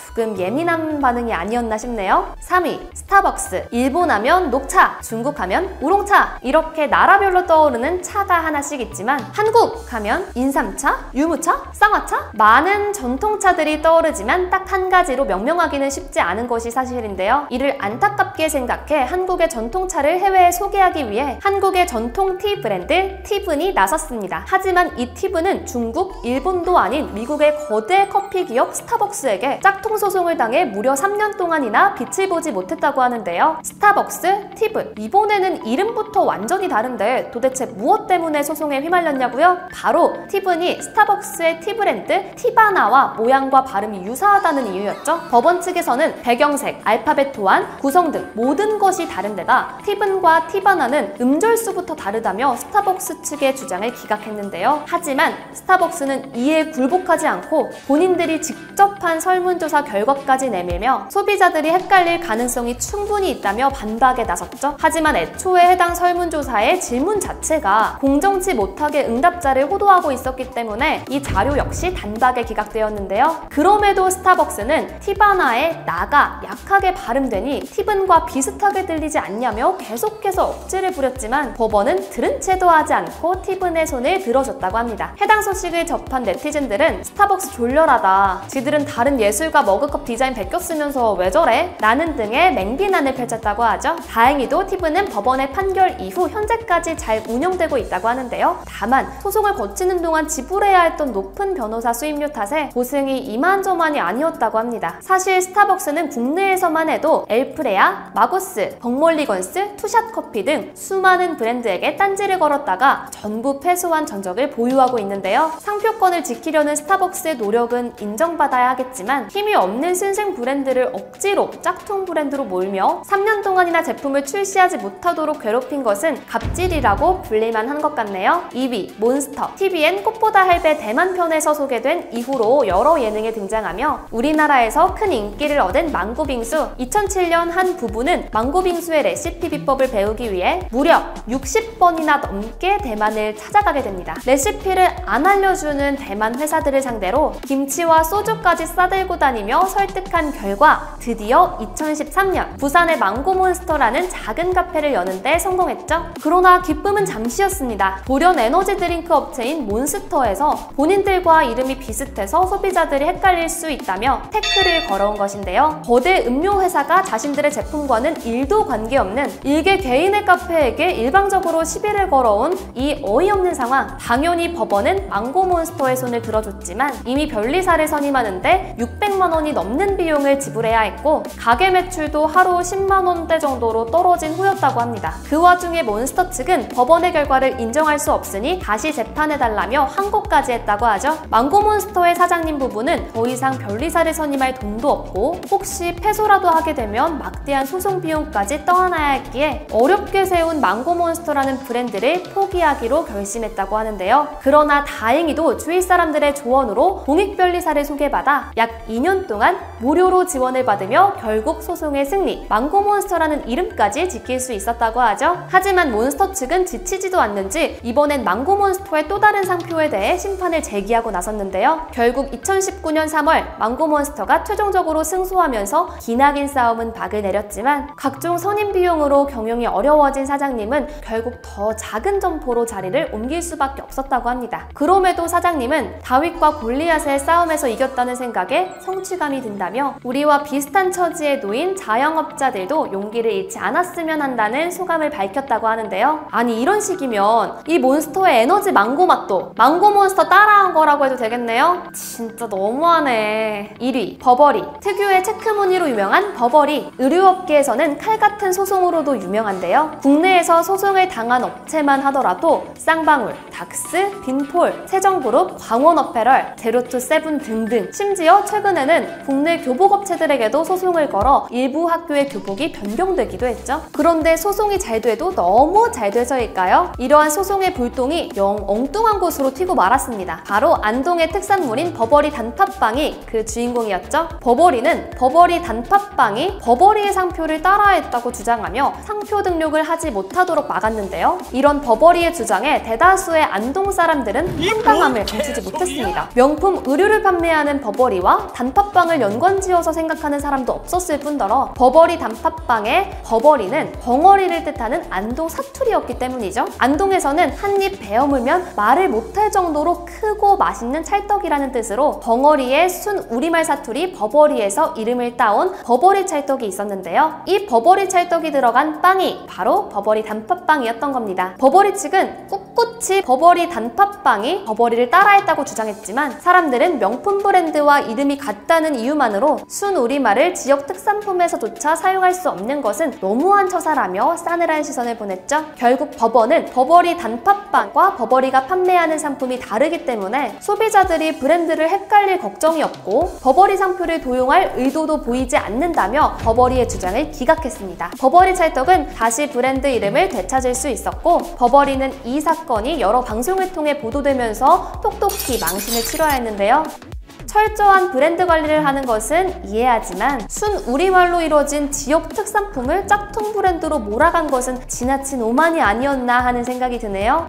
조금 예민한 반응이 아니었나 싶네요. 3위 스타벅스. 일본 하면 녹차, 중국 하면 우롱차, 이렇게 나라별로 떠오르는 차가 하나씩 있지만 한국 하면 인삼차, 유무차, 쌍화차, 많은 전통차들이 떠오르지만 딱 한 가지로 명명하기는 쉽지 않은 것이 사실인데요. 이를 안타깝게 생각해 한국의 전통차를 해외에 소개하기 위해 한국의 전통 티 브랜드 티븐이 나섰습니다. 하지만 이 티븐은 중국, 일본도 아닌 미국의 거대 커피 기업 스타벅스에게 짝퉁 소송을 당해 무려 3년 동안이나 빛을 보지 못했다고 하는데요. 스타벅스, 티븐. 이번에는 이름부터 완전히 다른데 도대체 무엇 때문에 소송에 휘말렸냐고요? 바로 티븐이 스타벅스의 티 브랜드 티바나와 모양과 발음이 유사하다는 이유였죠. 법원 측에서는 배경색, 알파벳 도안, 구성 등 모든 것이 다른 데다 티븐과 티바나는 음절수부터 다르다며 스타벅스 측의 주장을 기각했는데요. 하지만 스타벅스는 이에 굴복하지 않고 본인들이 직접 한 설문조사 결과까지 내밀며 소비자들이 헷갈릴 가능성이 충분히 있다며 반박에 나섰죠. 하지만 애초에 해당 설문조사의 질문 자체가 공정치 못하게 응답자를 호도하고 있었기 때문에 이 자료 역시 단박에 기각되었는데요. 그럼에도 스타벅스는 티바나의 나가 약하게 발음되니 티븐과 비슷하게 들리지 않냐며 계속해서 억지를 부렸지만 법원은 들은 채도 하지 않고 티븐의 손을 들어줬다고 합니다. 해당 소식을 접한 네티즌들은 스타벅스 졸렬하다, 지들은 다른 예술가 머그컵 디자인 베껴 쓰면서 왜 저래? 라는 등의 맹비난을 펼쳤다고 하죠. 다행히도 티븐은 법원의 판결 이후 현재까지 잘 운영되고 있다고 하는데요. 다만 소송을 거치는 동안 지불해야 했던 높은 변호사 수임료 탓에 고생이 이만저만이 아니었다고 합니다. 사실 스타벅스는 국내에서만 해도 엘프레아, 마고스, 벅몰리건스, 투샷 커피 등 수많은 브랜드에게 딴지를 걸었다가 전부 패소한 전적을 보유하고 있는데요. 상표권을 지키려는 스타벅스의 노력은 인정받아야 하겠지만 힘이 없는 신생 브랜드를 억지로 짝퉁 브랜드로 몰며 3년 동안이나 제품을 출시하지 못하도록 괴롭힌 것은 갑질이라고 불릴만 한 것 같네요. 2위 몬스터. TVN 꽃보다 할배 대만편에서 소개된 이후로 여러 예능에 등장하며 우리나라에서 큰 인기를 얻은 망고빙수. 2007년 한 부부는 망고빙수의 레시피 비법을 배우기 위해 무려 60번이나 넘게 대만을 찾아가게 됩니다. 레시피를 안 알려주는 대만 회사들을 상대로 김치와 소주까지 싸들고 다니며 설득한 결과 드디어 2013년 부산의 망고몬스터라는 작은 카페를 여는데 성공했죠. 그러나 기쁨은 잠시였습니다. 돌연 에너지 드링크 업체인 몬스터에서 본인들과 이름이 비슷해서 소비자들이 헷갈릴 수 있다며 태클을 걸어온 것인데요. 거대 음료 회사가 자신들의 제품과는 1도 관계없는 일개 개인의 카페에게 일방적으로 시비를 걸어온 이 어이없는 상황. 당연히 법원은 망고몬스터의 손을 들어줬지만 이미 변리사를 선임하는데 600만 원이 넘는 비용을 지불해야 했고 가게 매출도 하루 10만 원대 정도로 떨어진 후였다고 합니다. 그 와중에 몬스터 측은 법원의 결과를 인정할 수 없으니 다시 재판해달라며 항고까지 했다고 하죠. 망고몬스터의 사장님 부부는 더 이상 변리사를 선임할 돈도 없고 혹시 패소라도 하게 되면 막대한 소송 비용까지 떠안아야 했기에 어렵게 세운 망고몬스터라는 브랜드를 포기하기로 결심했다고 하는데요. 그러나 다행히도 주위 사람들의 조언으로 공익변리사를 소개받아 약 2년 동안 무료로 지원을 받으며 결국 소송의 승리, 망고몬스터라는 이름까지 지킬 수 있었다고 하죠. 하지만 몬스터 측은 지치지도 않는지 이번엔 망고몬스터의 또 다른 상표에 대해 심판을 제기하고 나섰는데요. 결국 2019년 3월 망고몬스터가 최종적으로 승소하면서 기나긴 싸움은 박을 내렸지만 각종 선임 비용으로 경영이 어려워진 사장님은 결국 더 작은 점포로 자리를 옮길 수밖에 없었다고 합니다. 그럼에도 사장님은 다윗과 골리앗의 싸움에서 이겼다는 생각에 성취감이 든다며 우리와 비슷한 처지에 놓인 자영업자들도 용기를 잃지 않았으면 한다는 소감을 밝혔다고 하는데요. 아니 이런 식이면 이 몬스터의 에너지 망고 맛도 망고몬스터 따라한 거라고 해도 되겠네요? 진짜 너무하네. 1위 버버리. 특유의 체크무늬로 유명한 버버리. 의류업계에서는 칼같은 소송으로도 유명한데요. 국내에서 소송을 당한 업체만 하더라도 쌍방울, 닥스, 빈폴, 세정그룹, 광원어페럴, 제로투세븐 등등. 심지어 최근에는 국내 교복업체들에게도 소송을 걸어 일부 학교의 교복이 변경되기도 했죠. 그런데 소송이 잘 돼도 너무 잘 돼서일까요? 이러한 소송의 불똥이 영 엉뚱한 곳으로 튀고 말았습니다. 바로 안동의 특산물인 버버리 단팥빵이 그 주인공이었죠. 버버리는 버버리 단팥빵이 버버리의 상표를 따라했다고 주장하며 상표 등록을 하지 못하도록 막았는데요. 이런 버버리의 주장에 대다수의 안동 사람들은 황당함을 감추지 못했습니다. 명품 의류를 판매하는 버버리와 단팥빵을 연관지어서 생각하는 사람도 없었을 뿐더러 버버리 단팥빵의 버버리는 벙어리를 뜻하는 안동 사투리였기 때문이죠. 안동에서는 한 입 베어물면 말을 못할 정도로 크고 맛있는 찰떡이라는 뜻으로 벙어리의 순 우리말 사투리 버버리에서 이름을 따온 버버리 찰떡이 있었는데요. 이 버버리 찰떡이 들어간 빵이 바로 버버리 단팥빵이었던 겁니다. 버버리 측은 꿋꿋이 버버리 단팥빵이 버버리를 따라했다고 주장했지만 사람들은 명품 브랜드와 이름이 같다는 이유만으로 순 우리말을 지역 특산품에서조차 사용할 수 없는 것은 너무한 처사라며 싸늘한 시선을 보냈죠. 결국 법원은 버버리 단팥빵과 버버리가 판매하는 상품이 다르기 때문에 소비자들이 브랜드를 헷갈릴 걱정이 없고 버버리 상표를 도용할 의도도 보이지 않는다며 버버리의 주장을 기각했습니다. 버버리 찰떡은 다시 브랜드 이름을 되찾을 수 있었고 버버리는 이 사건이 여러 방송을 통해 보도되면서 톡톡히 망신을 치러야 했는데요. 철저한 브랜드 관리를 하는 것은 이해하지만 순 우리말로 이루어진 지역 특산품을 짝퉁 브랜드로 몰아간 것은 지나친 오만이 아니었나 하는 생각이 드네요.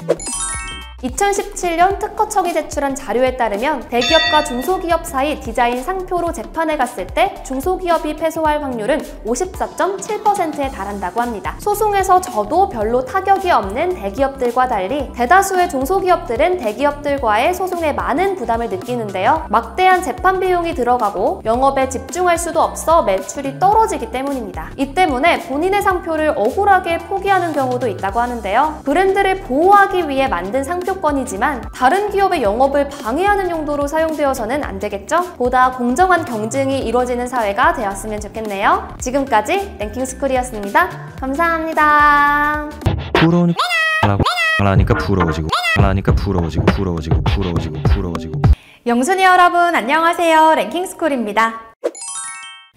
2017년 특허청이 제출한 자료에 따르면 대기업과 중소기업 사이 디자인 상표로 재판에 갔을 때 중소기업이 패소할 확률은 54.7%에 달한다고 합니다. 소송에서 져도 별로 타격이 없는 대기업들과 달리 대다수의 중소기업들은 대기업들과의 소송에 많은 부담을 느끼는데요. 막대한 재판 비용이 들어가고 영업에 집중할 수도 없어 매출이 떨어지기 때문입니다. 이 때문에 본인의 상표를 억울하게 포기하는 경우도 있다고 하는데요. 브랜드를 보호하기 위해 만든 상표권이지만 다른 기업의 영업을 방해하는 용도로 사용되어서는 안 되겠죠? 보다 공정한 경쟁이 이루어지는 사회가 되었으면 좋겠네요. 지금까지 랭킹스쿨이었습니다. 감사합니다. 부러우니까 부러워지고 영순이 여러분 안녕하세요. 랭킹스쿨입니다.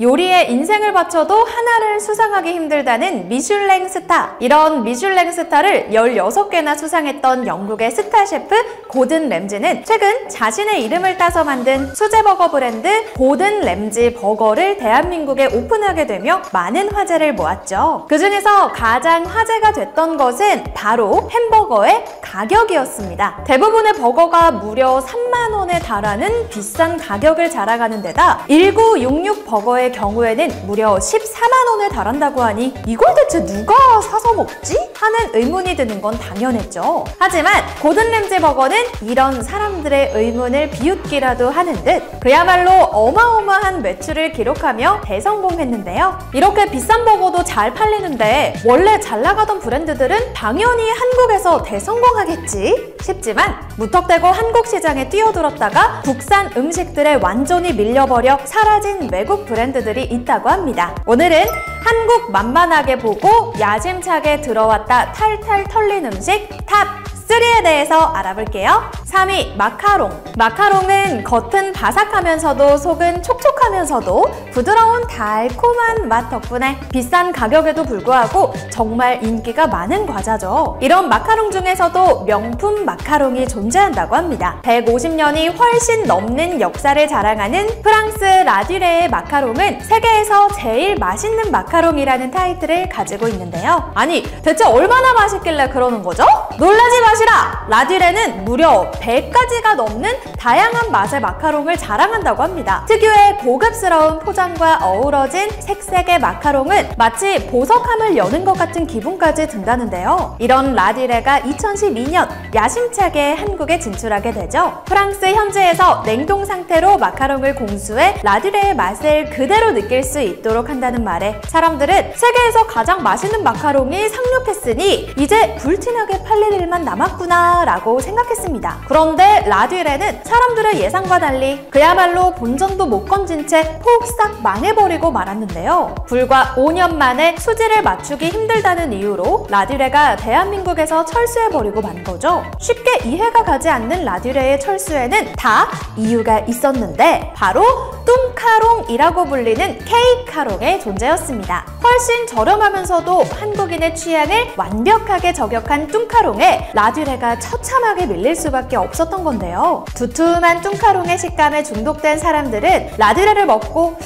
요리에 인생을 바쳐도 하나를 수상하기 힘들다는 미슐랭 스타. 이런 미슐랭 스타를 16개나 수상했던 영국의 스타 셰프 고든 램지는 최근 자신의 이름을 따서 만든 수제버거 브랜드 고든 램지 버거를 대한민국에 오픈하게 되며 많은 화제를 모았죠. 그 중에서 가장 화제가 됐던 것은 바로 햄버거의 가격이었습니다. 대부분의 버거가 무려 3만 원에 달하는 비싼 가격을 자랑하는 데다 1966 버거의 경우에는 무려 14만 원에 달한다고 하니 이걸 대체 누가 사서 먹지? 하는 의문이 드는 건 당연했죠. 하지만 고든 램지 버거는 이런 사람들의 의문을 비웃기라도 하는 듯 그야말로 어마어마한 매출을 기록하며 대성공했는데요. 이렇게 비싼 버거도 잘 팔리는데 원래 잘 나가던 브랜드들은 당연히 한국에서 대성공하겠지 싶지만 무턱대고 한국 시장에 뛰어들었다가 국산 음식들에 완전히 밀려버려 사라진 외국 브랜드들이 있다고 합니다. 오늘은 한국 만만하게 보고 야심차게 들어왔다 탈탈 털린 음식 탑 3에 대해서 알아볼게요. 3위 마카롱. 마카롱은 겉은 바삭하면서도 속은 촉촉하면서도 부드러운 달콤한 맛 덕분에 비싼 가격에도 불구하고 정말 인기가 많은 과자죠. 이런 마카롱 중에서도 명품 마카롱이 존재한다고 합니다. 150년이 훨씬 넘는 역사를 자랑하는 프랑스 라듀레의 마카롱은 세계에서 제일 맛있는 마카롱이라는 타이틀을 가지고 있는데요. 아니 대체 얼마나 맛있길래 그러는 거죠? 놀라지 마시라! 라듀레는 무려 100가지가 넘는 다양한 맛의 마카롱을 자랑한다고 합니다. 특유의 고급스러운 포장과 어우러진 색색의 마카롱은 마치 보석함을 여는 것 같은 기분까지 든다는데요. 이런 라듀레가 2012년 야심차게 한국에 진출하게 되죠. 프랑스 현지에서 냉동 상태로 마카롱을 공수해 라듀레의 맛을 그대로 느낄 수 있도록 한다는 말에 사람들은 세계에서 가장 맛있는 마카롱이 상륙했으니 이제 불티나게 팔릴 일만 남았구나 라고 생각했습니다. 그런데 라듀레는 사람들의 예상과 달리 그야말로 본전도 못 건진 채 폭삭 망해버리고 말았는데요. 불과 5년 만에 수지를 맞추기 힘들다는 이유로 라듀레가 대한민국에서 철수해버리고 만 거죠. 쉽게 이해가 가지 않는 라듀레의 철수에는 다 이유가 있었는데 바로 뚱카롱이라고 불리는 케이크카롱의 존재였습니다. 훨씬 저렴하면서도 한국인의 취향을 완벽하게 저격한 뚱카롱에 라듀레가 처참하게 밀릴 수밖에 없었던 건데요. 두툼한 뚱카롱의 식감에 중독된 사람들은 라듀레를 먹고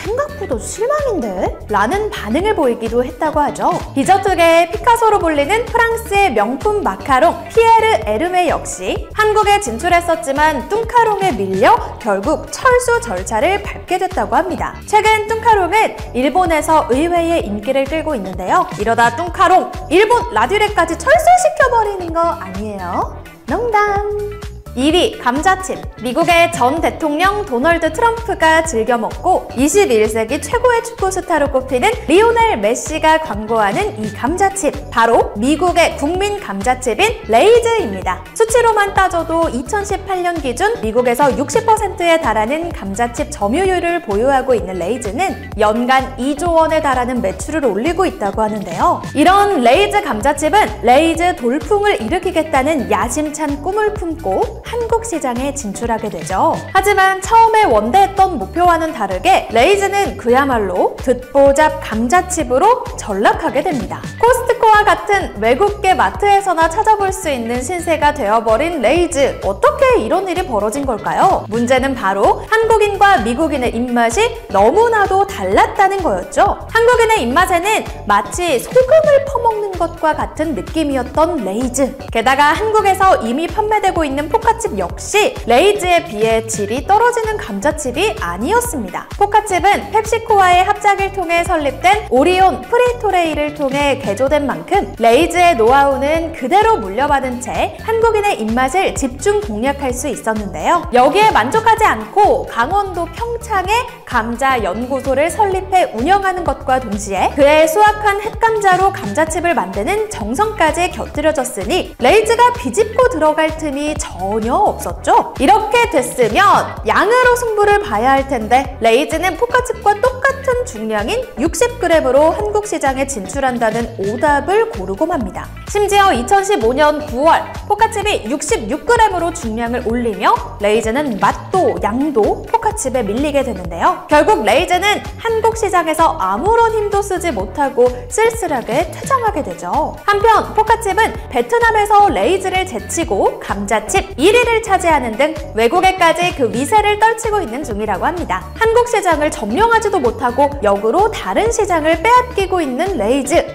생각보다 실망인데? 라는 반응을 보이기도 했다고 하죠. 디저트계의 피카소로 불리는 프랑스의 명품 마카롱 피에르 에르메 역시 한국에 진출했었지만 뚱카롱에 밀려 결국 철수 절차를 밟게 됐다고 합니다. 최근 뚱카롱은 일본에서 의외의 인기를 끌고 있는데요. 이러다 뚱카롱 일본 라듀레까지 철수시켜버리는 거 아니에요? 농담! 2위 감자칩. 미국의 전 대통령 도널드 트럼프가 즐겨 먹고 21세기 최고의 축구 스타로 꼽히는 리오넬 메시가 광고하는 이 감자칩, 바로 미국의 국민 감자칩인 레이즈입니다. 수치로만 따져도 2018년 기준 미국에서 60%에 달하는 감자칩 점유율을 보유하고 있는 레이즈는 연간 2조 원에 달하는 매출을 올리고 있다고 하는데요. 이런 레이즈 감자칩은 레이즈 돌풍을 일으키겠다는 야심찬 꿈을 품고 한국 시장에 진출하게 되죠. 하지만 처음에 원대했던 목표와는 다르게 레이즈는 그야말로 듣보잡 감자칩으로 전락하게 됩니다. 코스트코와 같은 외국계 마트에서나 찾아볼 수 있는 신세가 되어버린 레이즈, 어떻게 이런 일이 벌어진 걸까요? 문제는 바로 한국인과 미국인의 입맛이 너무나도 달랐다는 거였죠. 한국인의 입맛에는 마치 소금을 퍼먹는 것과 같은 느낌이었던 레이즈. 게다가 한국에서 이미 판매되고 있는 포카칩 역시 레이즈에 비해 질이 떨어지는 감자칩이 아니었습니다. 포카칩은 펩시코와의 합작을 통해 설립된 오리온 프리토레이를 통해 개조된 만큼 레이즈의 노하우는 그대로 물려받은 채 한국인의 입맛을 집중 공략할 수 있었는데요. 여기에 만족하지 않고 강원도 평창에 감자 연구소를 설립해 운영하는 것과 동시에 그의 수확한 햇감자로 감자칩을 만드는 정성까지 곁들여졌으니 레이즈가 비집고 들어갈 틈이 전혀 전혀 없었죠. 이렇게 됐으면 양으로 승부를 봐야 할 텐데 레이즈는 포카칩과 똑같은 중량인 60g으로 한국 시장에 진출한다는 오답을 고르고 맙니다. 심지어 2015년 9월 포카칩이 66g으로 중량을 올리며 레이즈는 맛도 양도 포카칩에 밀리게 되는데요. 결국 레이즈는 한국 시장에서 아무런 힘도 쓰지 못하고 쓸쓸하게 퇴장하게 되죠. 한편 포카칩은 베트남에서 레이즈를 제치고 감자칩 1위를 차지하는 등 외국에까지 그 위세를 떨치고 있는 중이라고 합니다. 한국 시장을 점령하지도 못하고 역으로 다른 시장을 빼앗기고 있는 레이즈.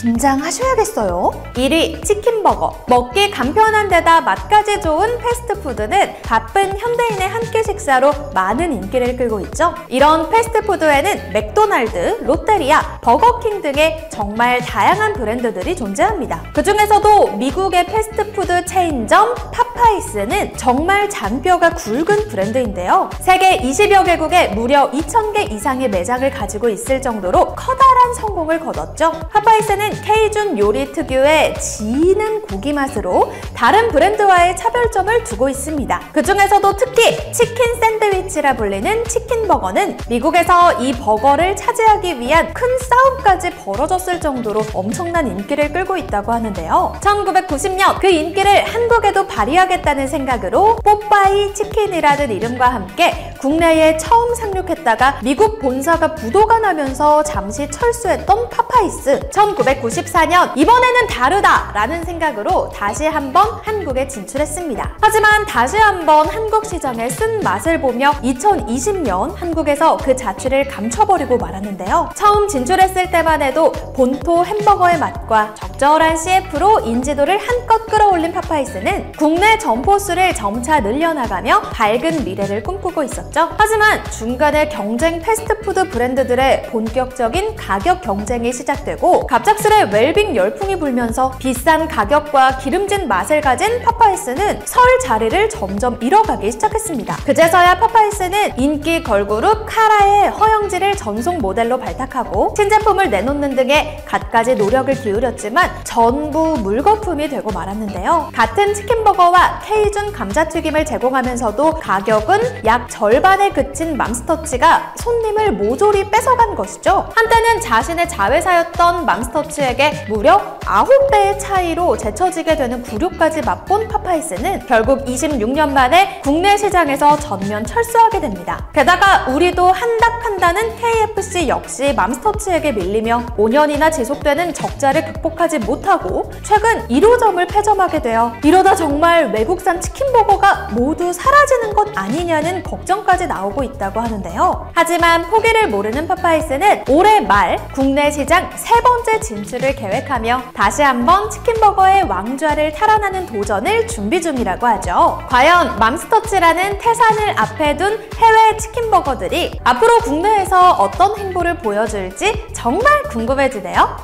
긴장하셔야겠어요. 1위 치킨버거. 먹기 간편한 데다 맛까지 좋은 패스트푸드는 바쁜 현대인의 한 끼 식사로 많은 인기를 끌고 있죠. 이런 패스트푸드에는 맥도날드, 롯데리아, 버거킹 등의 정말 다양한 브랜드들이 존재합니다. 그 중에서도 미국의 패스트푸드 체인점 파파이스는 정말 잔뼈가 굵은 브랜드인데요. 세계 20여 개국에 무려 2,000개 이상의 매장을 가지고 있을 정도로 커다란 성공을 거뒀죠. 파파이스는 케이준 요리 특유의 진한 고기 맛으로 다른 브랜드와의 차별점을 두고 있습니다. 그 중에서도 특히 치킨 샌드위치라 불리는 치킨버거는 미국에서 이 버거를 차지하기 위한 큰 싸움까지 벌어졌을 정도로 엄청난 인기를 끌고 있다고 하는데요. 1990년 그 인기를 한국에도 발휘하겠다는 생각으로 뽀빠이 치킨이라는 이름과 함께 국내에 처음 상륙했다가 미국 본사가 부도가 나면서 잠시 철수했던 파파이스. 1994년 이번에는 다르다 라는 생각으로 다시 한번 한국에 진출했습니다. 하지만 다시 한번 한국 시장에 쓴 맛을 보며 2020년 한국에서 그 자취를 감춰버리고 말았는데요. 처음 진출했을 때만 해도 본토 햄버거의 맛과 적절한 CF로 인지도를 한껏 끌어올린 파파이스는 국내 점포 수를 점차 늘려나가며 밝은 미래를 꿈꾸고 있었죠. 하지만 중간에 경쟁 패스트푸드 브랜드들의 본격적인 가격 경쟁이 시작되고 갑작스레 웰빙 열풍이 불면서 비싼 가격과 기름진 맛을 가진 파파이스는 설 자리를 점점 잃어가기 시작했습니다. 그제서야 파파이스는 인기 걸그룹 카라의 허영지를 전속 모델로 발탁하고 신제품을 내놓는 등의 갖가지 노력을 기울였지만 전부 물거품이 되고 말았는데요. 같은 치킨버거와 케이준 감자튀김을 제공하면서도 가격은 약 절반에 그친 맘스터치가 손님을 모조리 뺏어간 것이죠. 한때는 자신의 자회사였던 맘스터치에게 무려 9배의 차이로 제쳐지게 되는 굴욕까지 맛본 파파이스는 결국 26년 만에 국내 시장에서 전면 철수하게 됩니다. 게다가 우리도 한닥 판다는 KFC 역시 맘스터치에게 밀리며 5년이나 지속되는 적자를 극복하지 못하고 최근 1호점을 폐점하게 되어 이러다 정말 외국산 치킨버거가 모두 사라지는 것 아니냐는 걱정까지 나오고 있다고 하는데요. 하지만 포기를 모르는 파파이스는 올해 말 국내 시장 3번째 진출을 계획하며 다시 한번 치킨버거의 왕좌를 탈환하는 도전을 준비 중이라고 하죠. 과연 맘스터치라는 태산을 앞에 둔 해외 치킨버거들이 앞으로 국내에서 어떤 행보를 보여줄지 정말 궁금해지네요.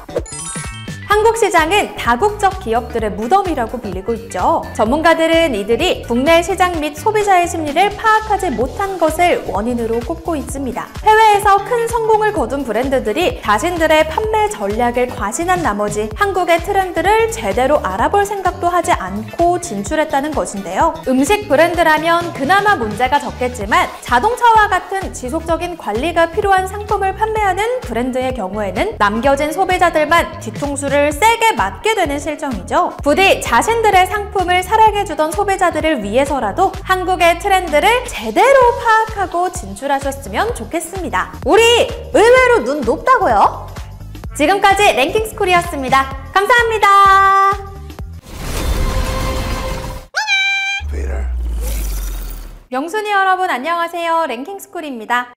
한국 시장은 다국적 기업들의 무덤이라고 불리고 있죠. 전문가들은 이들이 국내 시장 및 소비자의 심리를 파악하지 못한 것을 원인으로 꼽고 있습니다. 해외에서 큰 성공을 거둔 브랜드들이 자신들의 판매 전략을 과신한 나머지 한국의 트렌드를 제대로 알아볼 생각도 하지 않고 진출했다는 것인데요. 음식 브랜드라면 그나마 문제가 적겠지만 자동차와 같은 지속적인 관리가 필요한 상품을 판매하는 브랜드의 경우에는 남겨진 소비자들만 뒤통수를 세게 맞게 되는 실정이죠. 부디 자신들의 상품을 사랑해주던 소비자들을 위해서라도 한국의 트렌드를 제대로 파악하고 진출하셨으면 좋겠습니다. 우리 의외로 눈 높다고요? 지금까지 랭킹스쿨이었습니다. 감사합니다. 명순이 여러분 안녕하세요. 랭킹스쿨입니다.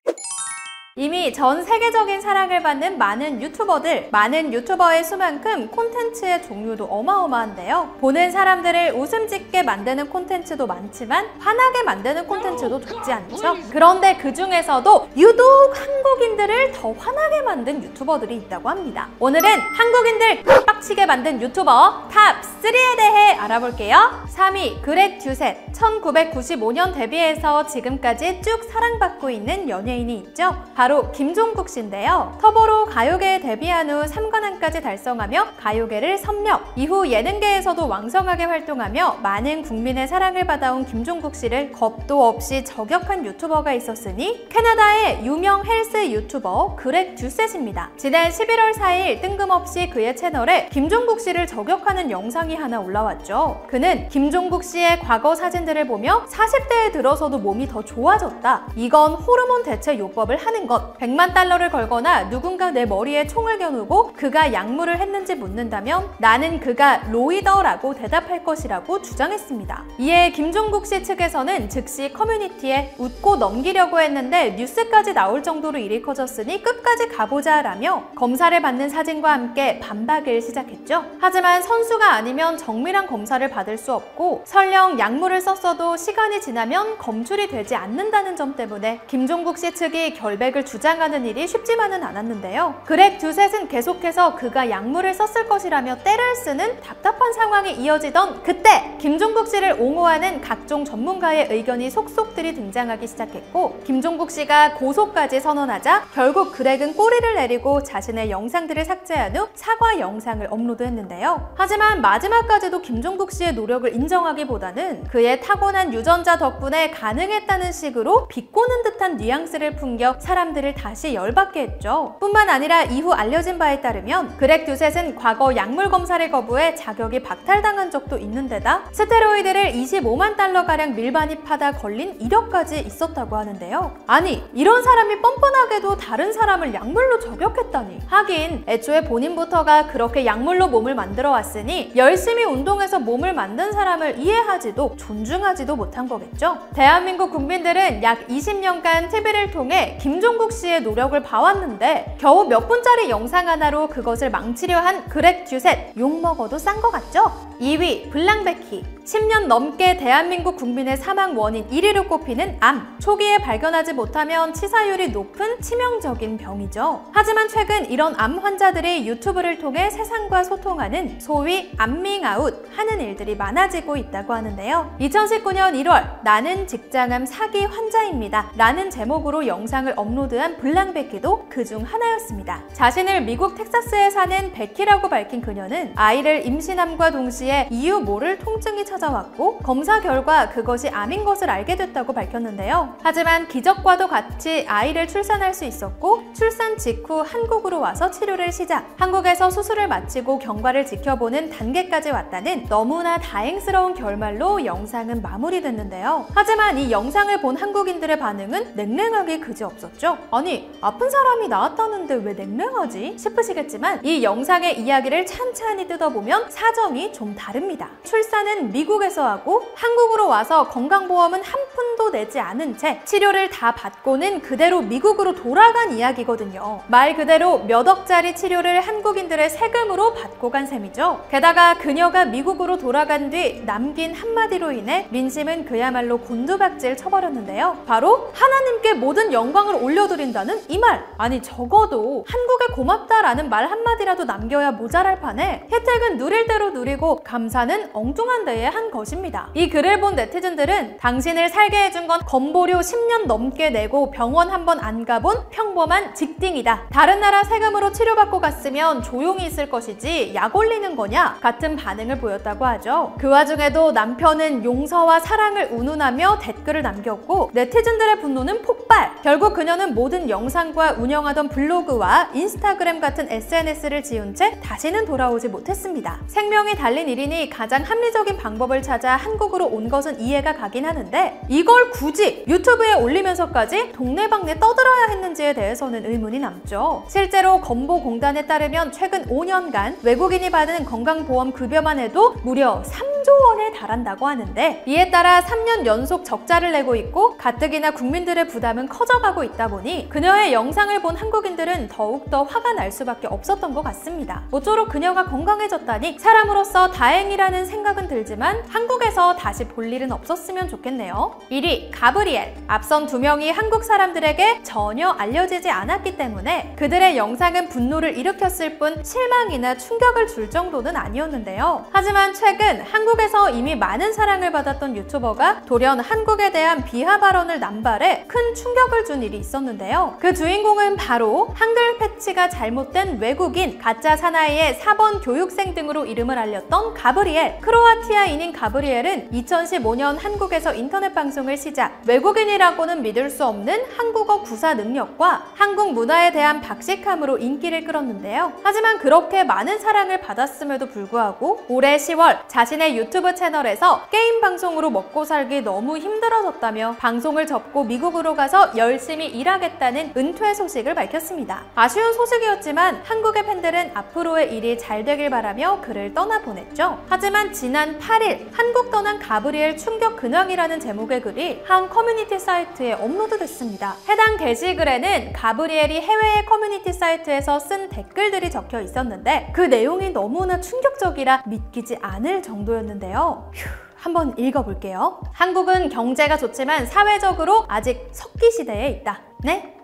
이미 전 세계적인 사랑을 받는 많은 유튜버들, 많은 유튜버의 수만큼 콘텐츠의 종류도 어마어마한데요. 보는 사람들을 웃음 짓게 만드는 콘텐츠도 많지만 화나게 만드는 콘텐츠도 적지 않죠. 그런데 그 중에서도 유독 한국인들을 더 화나게 만든 유튜버들이 있다고 합니다. 오늘은 한국인들 빡치게 만든 유튜버 탑 3에 대해 알아볼게요. 3위 그렉 듀셋. 1995년 데뷔해서 지금까지 쭉 사랑받고 있는 연예인이 있죠. 바로 바로 김종국 씨인데요. 터보로 가요계에 데뷔한 후 3관왕까지 달성하며 가요계를 섭렵, 이후 예능계에서도 왕성하게 활동하며 많은 국민의 사랑을 받아온 김종국 씨를 겁도 없이 저격한 유튜버가 있었으니 캐나다의 유명 헬스 유튜버 그렉 듀셋입니다. 지난 11월 4일 뜬금없이 그의 채널에 김종국 씨를 저격하는 영상이 하나 올라왔죠. 그는 김종국 씨의 과거 사진들을 보며 40대에 들어서도 몸이 더 좋아졌다. 이건 호르몬 대체 요법을 하는 것. 100만 달러를 걸거나 누군가 내 머리에 총을 겨누고 그가 약물을 했는지 묻는다면 나는 그가 로이더라고 대답할 것이라고 주장했습니다. 이에 김종국 씨 측에서는 즉시 커뮤니티에 웃고 넘기려고 했는데 뉴스까지 나올 정도로 일이 커졌으니 끝까지 가보자 라며 검사를 받는 사진과 함께 반박을 시작했죠. 하지만 선수가 아니면 정밀한 검사를 받을 수 없고 설령 약물을 썼어도 시간이 지나면 검출이 되지 않는다는 점 때문에 김종국 씨 측이 결백을 주장하는 일이 쉽지만은 않았는데요. 그렉 듀셋은 계속해서 그가 약물을 썼을 것이라며 떼를 쓰는 답답한 상황이 이어지던 그때 김종국 씨를 옹호하는 각종 전문가의 의견이 속속들이 등장하기 시작했고 김종국 씨가 고소까지 선언하자 결국 그렉은 꼬리를 내리고 자신의 영상들을 삭제한 후 사과 영상을 업로드했는데요. 하지만 마지막까지도 김종국 씨의 노력을 인정하기보다는 그의 타고난 유전자 덕분에 가능했다는 식으로 비꼬는 듯한 뉘앙스를 풍겨 사람들을 다시 열받게 했죠. 뿐만 아니라 이후 알려진 바에 따르면 그렉 듀셋은 과거 약물 검사를 거부해 자격이 박탈당한 적도 있는 데다 스테로이드를 25만 달러가량 밀반입하다 걸린 이력까지 있었다고 하는데요. 아니, 이런 사람이 뻔뻔하게도 다른 사람을 약물로 저격했다니. 하긴 애초에 본인부터가 그렇게 약물로 몸을 만들어 왔으니 열심히 운동해서 몸을 만든 사람을 이해하지도 존중하지도 못한 거겠죠. 대한민국 국민들은 약 20년간 TV를 통해 김종국 씨의 노력을 봐왔는데 겨우 몇 분짜리 영상 하나로 그것을 망치려 한 그렉 듀셋, 욕먹어도 싼 거 같죠? 2위 블랑베키. 10년 넘게 대한민국 국민의 사망 원인 1위로 꼽히는 암. 초기에 발견하지 못하면 치사율이 높은 치명적인 병이죠. 하지만 최근 이런 암 환자들이 유튜브를 통해 세상과 소통하는 소위 암밍아웃 하는 일들이 많아지고 있다고 하는데요. 2019년 1월 나는 직장암 사기 환자입니다 라는 제목으로 영상을 업로드한 블랑베키도 그중 하나였습니다. 자신을 미국 텍사스에 사는 베키라고 밝힌 그녀는 아이를 임신함과 동시에 이유 모를 통증이 찾아왔고 검사 결과 그것이 암인 것을 알게 됐다고 밝혔는데요. 하지만 기적과도 같이 아이를 출산할 수 있었고 출산 직후 한국으로 와서 치료를 시작. 한국에서 수술을 마치고 경과를 지켜보는 단계까지 왔다는 너무나 다행스러운 결말로 영상은 마무리됐는데요. 하지만 이 영상을 본 한국인들의 반응은 냉랭하기 그지없었죠. 아니, 아픈 사람이 나왔다는데 왜 냉랭하지? 싶으시겠지만 이 영상의 이야기를 찬찬히 뜯어보면 사정이 좀 다릅니다. 출산은 미국에서 하고 한국으로 와서 건강보험은 한 푼도 내지 않은 채 치료를 다 받고는 그대로 미국으로 돌아간 이야기거든요. 말 그대로 몇 억짜리 치료를 한국인들의 세금으로 받고 간 셈이죠. 게다가 그녀가 미국으로 돌아간 뒤 남긴 한마디로 인해 민심은 그야말로 곤두박질 쳐버렸는데요. 바로 하나님께 모든 영광을 올려드린다는 이 말. 아니, 적어도 한국에 고맙다라는 말 한마디라도 남겨야 모자랄 판에 혜택은 누릴 대로 누리고 감사는 엉뚱한 데에 한 것입니다. 이 글을 본 네티즌들은 당신을 살게 해준 건 건보료 10년 넘게 내고 병원 한 번 안 가본 평범한 직딩이다. 다른 나라 세금으로 치료받고 갔으면 조용히 있을 것이지 약 올리는 거냐? 같은 반응을 보였다고 하죠. 그 와중에도 남편은 용서와 사랑을 운운하며 댓글을 남겼고 네티즌들의 분노는 폭발! 결국 그녀는 모든 영상과 운영하던 블로그와 인스타그램 같은 SNS를 지운 채 다시는 돌아오지 못했습니다. 생명이 달린 일이니 가장 합리적인 방법을 찾아 한국으로 온 것은 이해가 가긴 하는데 이걸 굳이 유튜브에 올리면서까지 동네방네 떠들어야 했는지에 대해서는 의문이 남죠. 실제로 건보공단에 따르면 최근 5년간 외국인이 받은 건강보험 급여만 해도 무려 3조 원에 달한다고 하는데 이에 따라 3년 연속 적자를 내고 있고 가뜩이나 국민들의 부담은 커져가고 있다 보니 그녀의 영상을 본 한국인들은 더욱더 화가 날 수밖에 없었던 것 같습니다. 모쪼록 그녀가 건강해졌다니 사람으로서 다행이라는 생각은 들지만 한국에서 다시 볼 일은 없었으면 좋겠네요. 1위 가브리엘. 앞선 두 명이 한국 사람들에게 전혀 알려지지 않았기 때문에 그들의 영상은 분노를 일으켰을 뿐 실망이나 충격을 줄 정도는 아니었는데요. 하지만 최근 한국 한국에서 이미 많은 사랑을 받았던 유튜버가 돌연 한국에 대한 비하 발언을 남발해 큰 충격을 준 일이 있었는데요. 그 주인공은 바로 한글 패치가 잘못된 외국인, 가짜 사나이의 4번 교육생 등으로 이름을 알렸던 가브리엘. 크로아티아인인 가브리엘은 2015년 한국에서 인터넷 방송을 시작, 외국인이라고는 믿을 수 없는 한국어 구사 능력과 한국 문화에 대한 박식함으로 인기를 끌었는데요. 하지만 그렇게 많은 사랑을 받았음에도 불구하고 올해 10월 자신의 유튜브 채널에서 게임 방송으로 먹고 살기 너무 힘들어졌다며 방송을 접고 미국으로 가서 열심히 일하겠다는 은퇴 소식을 밝혔습니다. 아쉬운 소식이었지만 한국의 팬들은 앞으로의 일이 잘 되길 바라며 그를 떠나보냈죠. 하지만 지난 8일 한국 떠난 가브리엘 충격 근황이라는 제목의 글이 한 커뮤니티 사이트에 업로드됐습니다. 해당 게시글에는 가브리엘이 해외의 커뮤니티 사이트에서 쓴 댓글들이 적혀 있었는데 그 내용이 너무나 충격적이라 믿기지 않을 정도였는데요. 한번 읽어볼게요. 한국은 경제가 좋지만 사회적으로 아직 석기 시대에 있다. 네?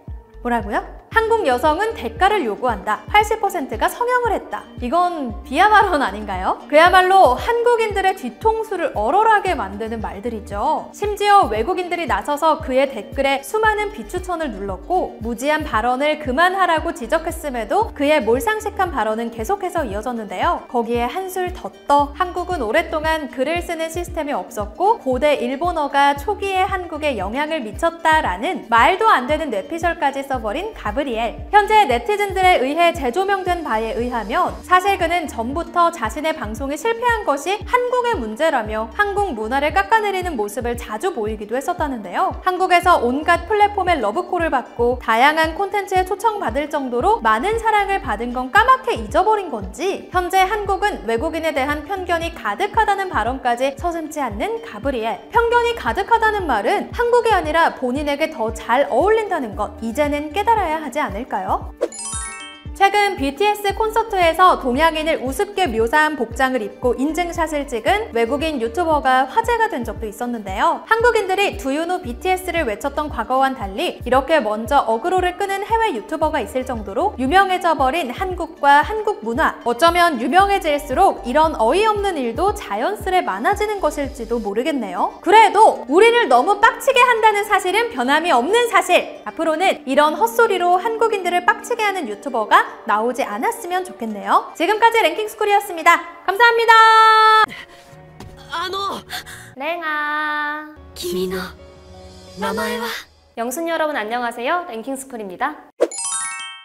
뭐라고요? 한국 여성은 대가를 요구한다. 80%가 성형을 했다. 이건 비하 발언 아닌가요? 그야말로 한국인들의 뒤통수를 얼얼하게 만드는 말들이죠. 심지어 외국인들이 나서서 그의 댓글에 수많은 비추천을 눌렀고 무지한 발언을 그만하라고 지적했음에도 그의 몰상식한 발언은 계속해서 이어졌는데요. 거기에 한술 더 떠 한국은 오랫동안 글을 쓰는 시스템이 없었고 고대 일본어가 초기에 한국에 영향을 미쳤다라는 말도 안 되는 뇌피셜까지 써버린 가브리엘. 현재 네티즌들에 의해 재조명된 바에 의하면 사실 그는 전부터 자신의 방송이 실패한 것이 한국의 문제라며 한국 문화를 깎아내리는 모습을 자주 보이기도 했었다는데요. 한국에서 온갖 플랫폼의 러브콜을 받고 다양한 콘텐츠에 초청받을 정도로 많은 사랑을 받은 건 까맣게 잊어버린 건지 현재 한국은 외국인에 대한 편견이 가득하다는 발언까지 서슴지 않는 가브리엘. 편견이 가득하다는 말은 한국이 아니라 본인에게 더 잘 어울린다는 것 이제는 깨달아야 하지 않을까요? 최근 BTS 콘서트에서 동양인을 우습게 묘사한 복장을 입고 인증샷을 찍은 외국인 유튜버가 화제가 된 적도 있었는데요. 한국인들이 Do you know BTS를 외쳤던 과거와는 달리 이렇게 먼저 어그로를 끄는 해외 유튜버가 있을 정도로 유명해져 버린 한국과 한국 문화. 어쩌면 유명해질수록 이런 어이없는 일도 자연스레 많아지는 것일지도 모르겠네요. 그래도 우리를 너무 빡치게 한다는 사실은 변함이 없는 사실. 앞으로는 이런 헛소리로 한국인들을 빡치게 하는 유튜버가 나오지 않았으면 좋겠네요. 지금까지 랭킹스쿨이었습니다. 감사합니다. 랭아. 君の名前は 영순이 여러분 안녕하세요. 랭킹스쿨입니다.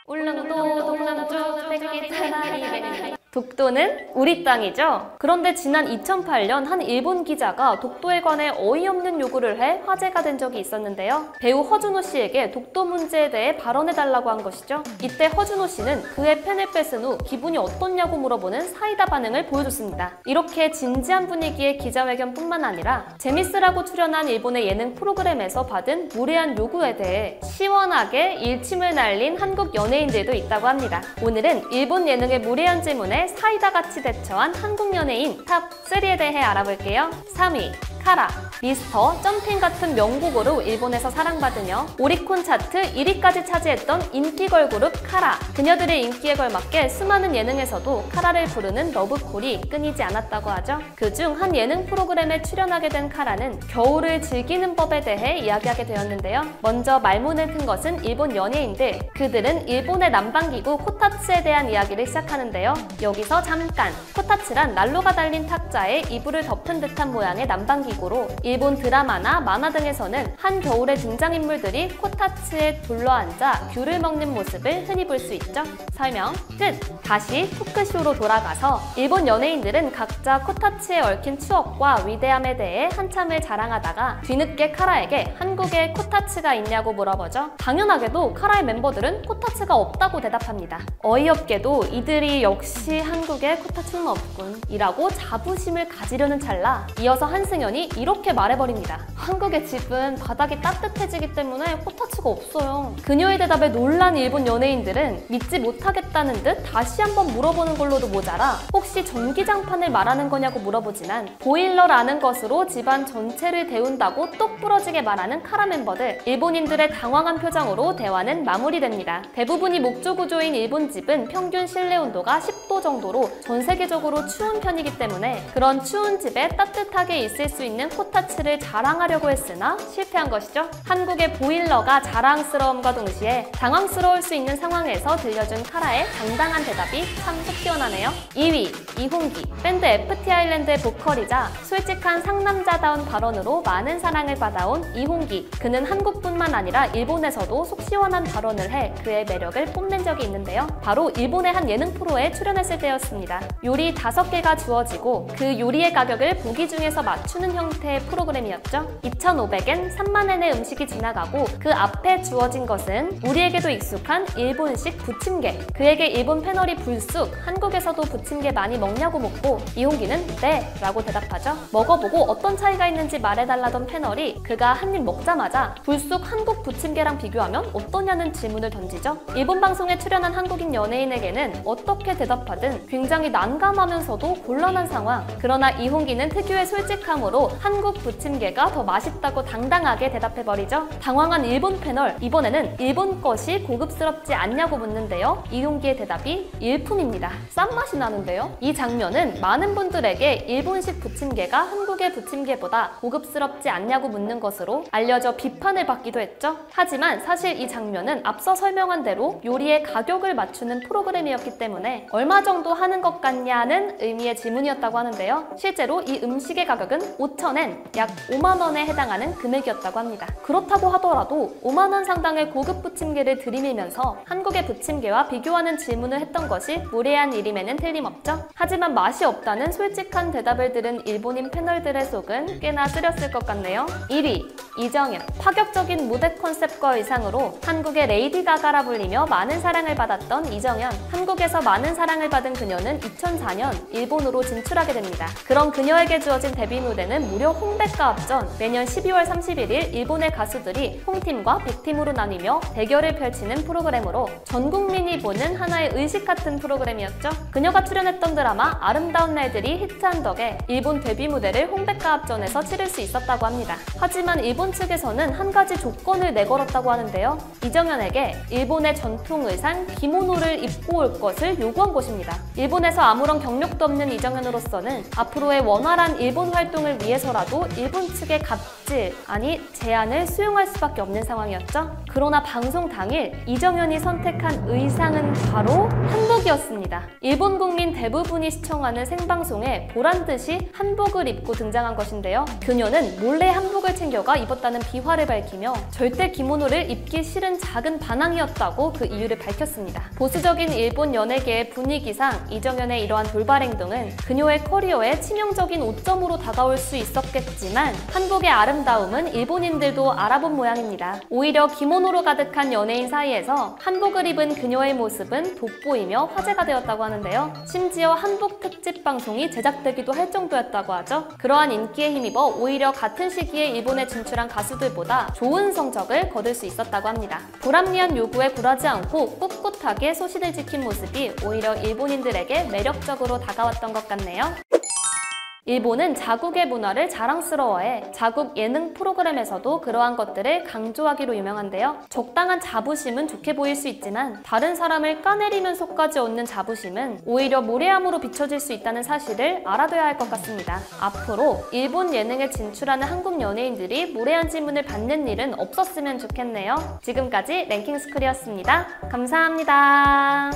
울릉도 동남쪽 백기 차라리 독도는 우리 땅이죠. 그런데 지난 2008년 한 일본 기자가 독도에 관해 어이없는 요구를 해 화제가 된 적이 있었는데요. 배우 허준호 씨에게 독도 문제에 대해 발언해달라고 한 것이죠. 이때 허준호 씨는 그의 펜을 뺏은 후 기분이 어떻냐고 물어보는 사이다 반응을 보여줬습니다. 이렇게 진지한 분위기의 기자회견뿐만 아니라 재밌으라고 출연한 일본의 예능 프로그램에서 받은 무례한 요구에 대해 시원하게 일침을 날린 한국 연예인들도 있다고 합니다. 오늘은 일본 예능의 무례한 질문에 사이다같이 대처한 한국 연예인 탑3에 대해 알아볼게요. 3위 카라. 미스터, 점핑 같은 명곡으로 일본에서 사랑받으며 오리콘 차트 1위까지 차지했던 인기 걸그룹 카라. 그녀들의 인기에 걸맞게 수많은 예능에서도 카라를 부르는 러브콜이 끊이지 않았다고 하죠. 그중 한 예능 프로그램에 출연하게 된 카라는 겨울을 즐기는 법에 대해 이야기하게 되었는데요. 먼저 말문을 튼 것은 일본 연예인들. 그들은 일본의 난방기구 코타츠에 대한 이야기를 시작하는데요. 여기서 잠깐! 코타츠란 난로가 달린 탁자에 이불을 덮은 듯한 모양의 난방기구로 일본 드라마나 만화 등에서는 한겨울의 등장인물들이 코타츠에 둘러앉아 귤을 먹는 모습을 흔히 볼 수 있죠. 설명 끝! 다시 토크쇼로 돌아가서 일본 연예인들은 각자 코타츠에 얽힌 추억과 위대함에 대해 한참을 자랑하다가 뒤늦게 카라에게 한국에 코타츠가 있냐고 물어보죠. 당연하게도 카라의 멤버들은 코타츠가 없다고 대답합니다. 어이없게도 이들이 역시 한국에 코타츠는 없군 이라고 자부심을 가지려는 찰나 이어서 한승연이 일본이 이렇게 말해버립니다. 한국의 집은 바닥이 따뜻해지기 때문에 코타츠가 없어요. 그녀의 대답에 놀란 일본 연예인들은 믿지 못하겠다는 듯 다시 한번 물어보는 걸로도 모자라 혹시 전기장판을 말하는 거냐고 물어보지만 보일러라는 것으로 집안 전체를 데운다고 똑 부러지게 말하는 카라 멤버들. 일본인들의 당황한 표정으로 대화는 마무리됩니다. 대부분이 목조 구조인 일본 집은 평균 실내 온도가 10도 정도로 전 세계적으로 추운 편이기 때문에 그런 추운 집에 따뜻하게 있을 수 있는 코타츠를 자랑하려고 했으나 실패한 것이죠. 한국의 보일러가 자랑스러움과 동시에 당황스러울 수 있는 상황에서 들려준 카라의 당당한 대답이 참 속 시원하네요. 2위, 이홍기. 밴드 FT 아일랜드의 보컬이자 솔직한 상남자다운 발언으로 많은 사랑을 받아온 이홍기. 그는 한국뿐만 아니라 일본에서도 속 시원한 발언을 해 그의 매력을 뽐낸 적이 있는데요. 바로 일본의 한 예능 프로에 출연했을 때였습니다. 요리 5개가 주어지고 그 요리의 가격을 보기 중에서 맞추는 형태의 프로그램이었죠. 2,500엔, 3만엔의 음식이 지나가고 그 앞에 주어진 것은 우리에게도 익숙한 일본식 부침개. 그에게 일본 패널이 불쑥 한국에서도 부침개 많이 먹냐고 묻고 이홍기는 네 라고 대답하죠. 먹어보고 어떤 차이가 있는지 말해달라던 패널이 그가 한 입 먹자마자 불쑥 한국 부침개랑 비교하면 어떠냐는 질문을 던지죠. 일본 방송에 출연한 한국인 연예인에게는 어떻게 대답하든 굉장히 난감하면서도 곤란한 상황. 그러나 이홍기는 특유의 솔직함으로 한국 부침개가 더 맛있다고 당당하게 대답해버리죠. 당황한 일본 패널, 이번에는 일본 것이 고급스럽지 않냐고 묻는데요. 이홍기의 대답이 일품입니다. 싼 맛이 나는데요. 이 장면은 많은 분들에게 일본식 부침개가 한국의 부침개보다 고급스럽지 않냐고 묻는 것으로 알려져 비판을 받기도 했죠. 하지만 사실 이 장면은 앞서 설명한 대로 요리의 가격을 맞추는 프로그램이었기 때문에 얼마 정도 하는 것 같냐는 의미의 질문이었다고 하는데요. 실제로 이 음식의 가격은 5,000엔, 약 5만 원에 해당하는 금액이었다고 합니다. 그렇다고 하더라도 5만 원 상당의 고급 부침개를 들이밀면서 한국의 부침개와 비교하는 질문을 했던 것이 무례한 일임에는 틀림없죠. 하지만 맛이 없다는 솔직한 대답을 들은 일본인 패널들의 속은 꽤나 쓰렸을 것 같네요. 1위, 이정현. 파격적인 무대 컨셉과 의상으로 한국의 레이디 가가라 불리며 많은 사랑을 받았던 이정현. 한국에서 많은 사랑을 받은 그녀는 2004년 일본으로 진출하게 됩니다. 그런 그녀에게 주어진 데뷔 무대는 무려 홍백과 합전. 매년 12월 31일 일본의 가수들이 홍팀과 백팀으로 나뉘며 대결을 펼치는 프로그램으로 전 국민이 보는 하나의 의식 같은 프로그램이었죠. 그녀가 출연했던 드라마 아름다운 날들이 히트한 덕에 일본 데뷔 무대를 홍백과 합전에서 치를 수 있었다고 합니다. 하지만 일본 측에서는 한 가지 조건을 내걸었다고 하는데요. 이정현에게 일본의 전통 의상 기모노를 입고 올 것을 요구한 것입니다. 일본에서 아무런 경력도 없는 이정현으로서는 앞으로의 원활한 일본 활동을 위해서라도 일본 측의 갑질, 아니 제안을 수용할 수밖에 없는 상황이었죠. 그러나 방송 당일 이정현이 선택한 의상은 바로 한복이었습니다. 일본 국민 대부분이 시청하는 생방송에 보란듯이 한복을 입고 등장한 것인데요. 그녀는 몰래 한복을 챙겨가 입었다는 비화를 밝히며 절대 기모노를 입기 싫은 작은 반항이었다고 그 이유를 밝혔습니다. 보수적인 일본 연예계의 분위기상 이정현의 이러한 돌발 행동은 그녀의 커리어에 치명적인 오점으로 다가올 수 있었겠지만 한복의 아름다움은 일본인들도 알아본 모양입니다. 오히려 기모노로 가득한 연예인 사이에서 한복을 입은 그녀의 모습은 돋보이며 화제가 되었다고 하는데요. 심지어 한복 특집 방송이 제작되기도 할 정도였다고 하죠. 그러한 인기에 힘입어 오히려 같은 시기에 일본에 진출한 가수들보다 좋은 성적을 거둘 수 있었다고 합니다. 불합리한 요구에 굴하지 않고 꿋꿋하게 소신을 지킨 모습이 오히려 일본인들에게 매력적으로 다가왔던 것 같네요. 일본은 자국의 문화를 자랑스러워해 자국 예능 프로그램에서도 그러한 것들을 강조하기로 유명한데요. 적당한 자부심은 좋게 보일 수 있지만 다른 사람을 까내리면서까지 얻는 자부심은 오히려 무례함으로 비춰질 수 있다는 사실을 알아둬야 할 것 같습니다. 앞으로 일본 예능에 진출하는 한국 연예인들이 무례한 질문을 받는 일은 없었으면 좋겠네요. 지금까지 랭킹스쿨이었습니다. 감사합니다.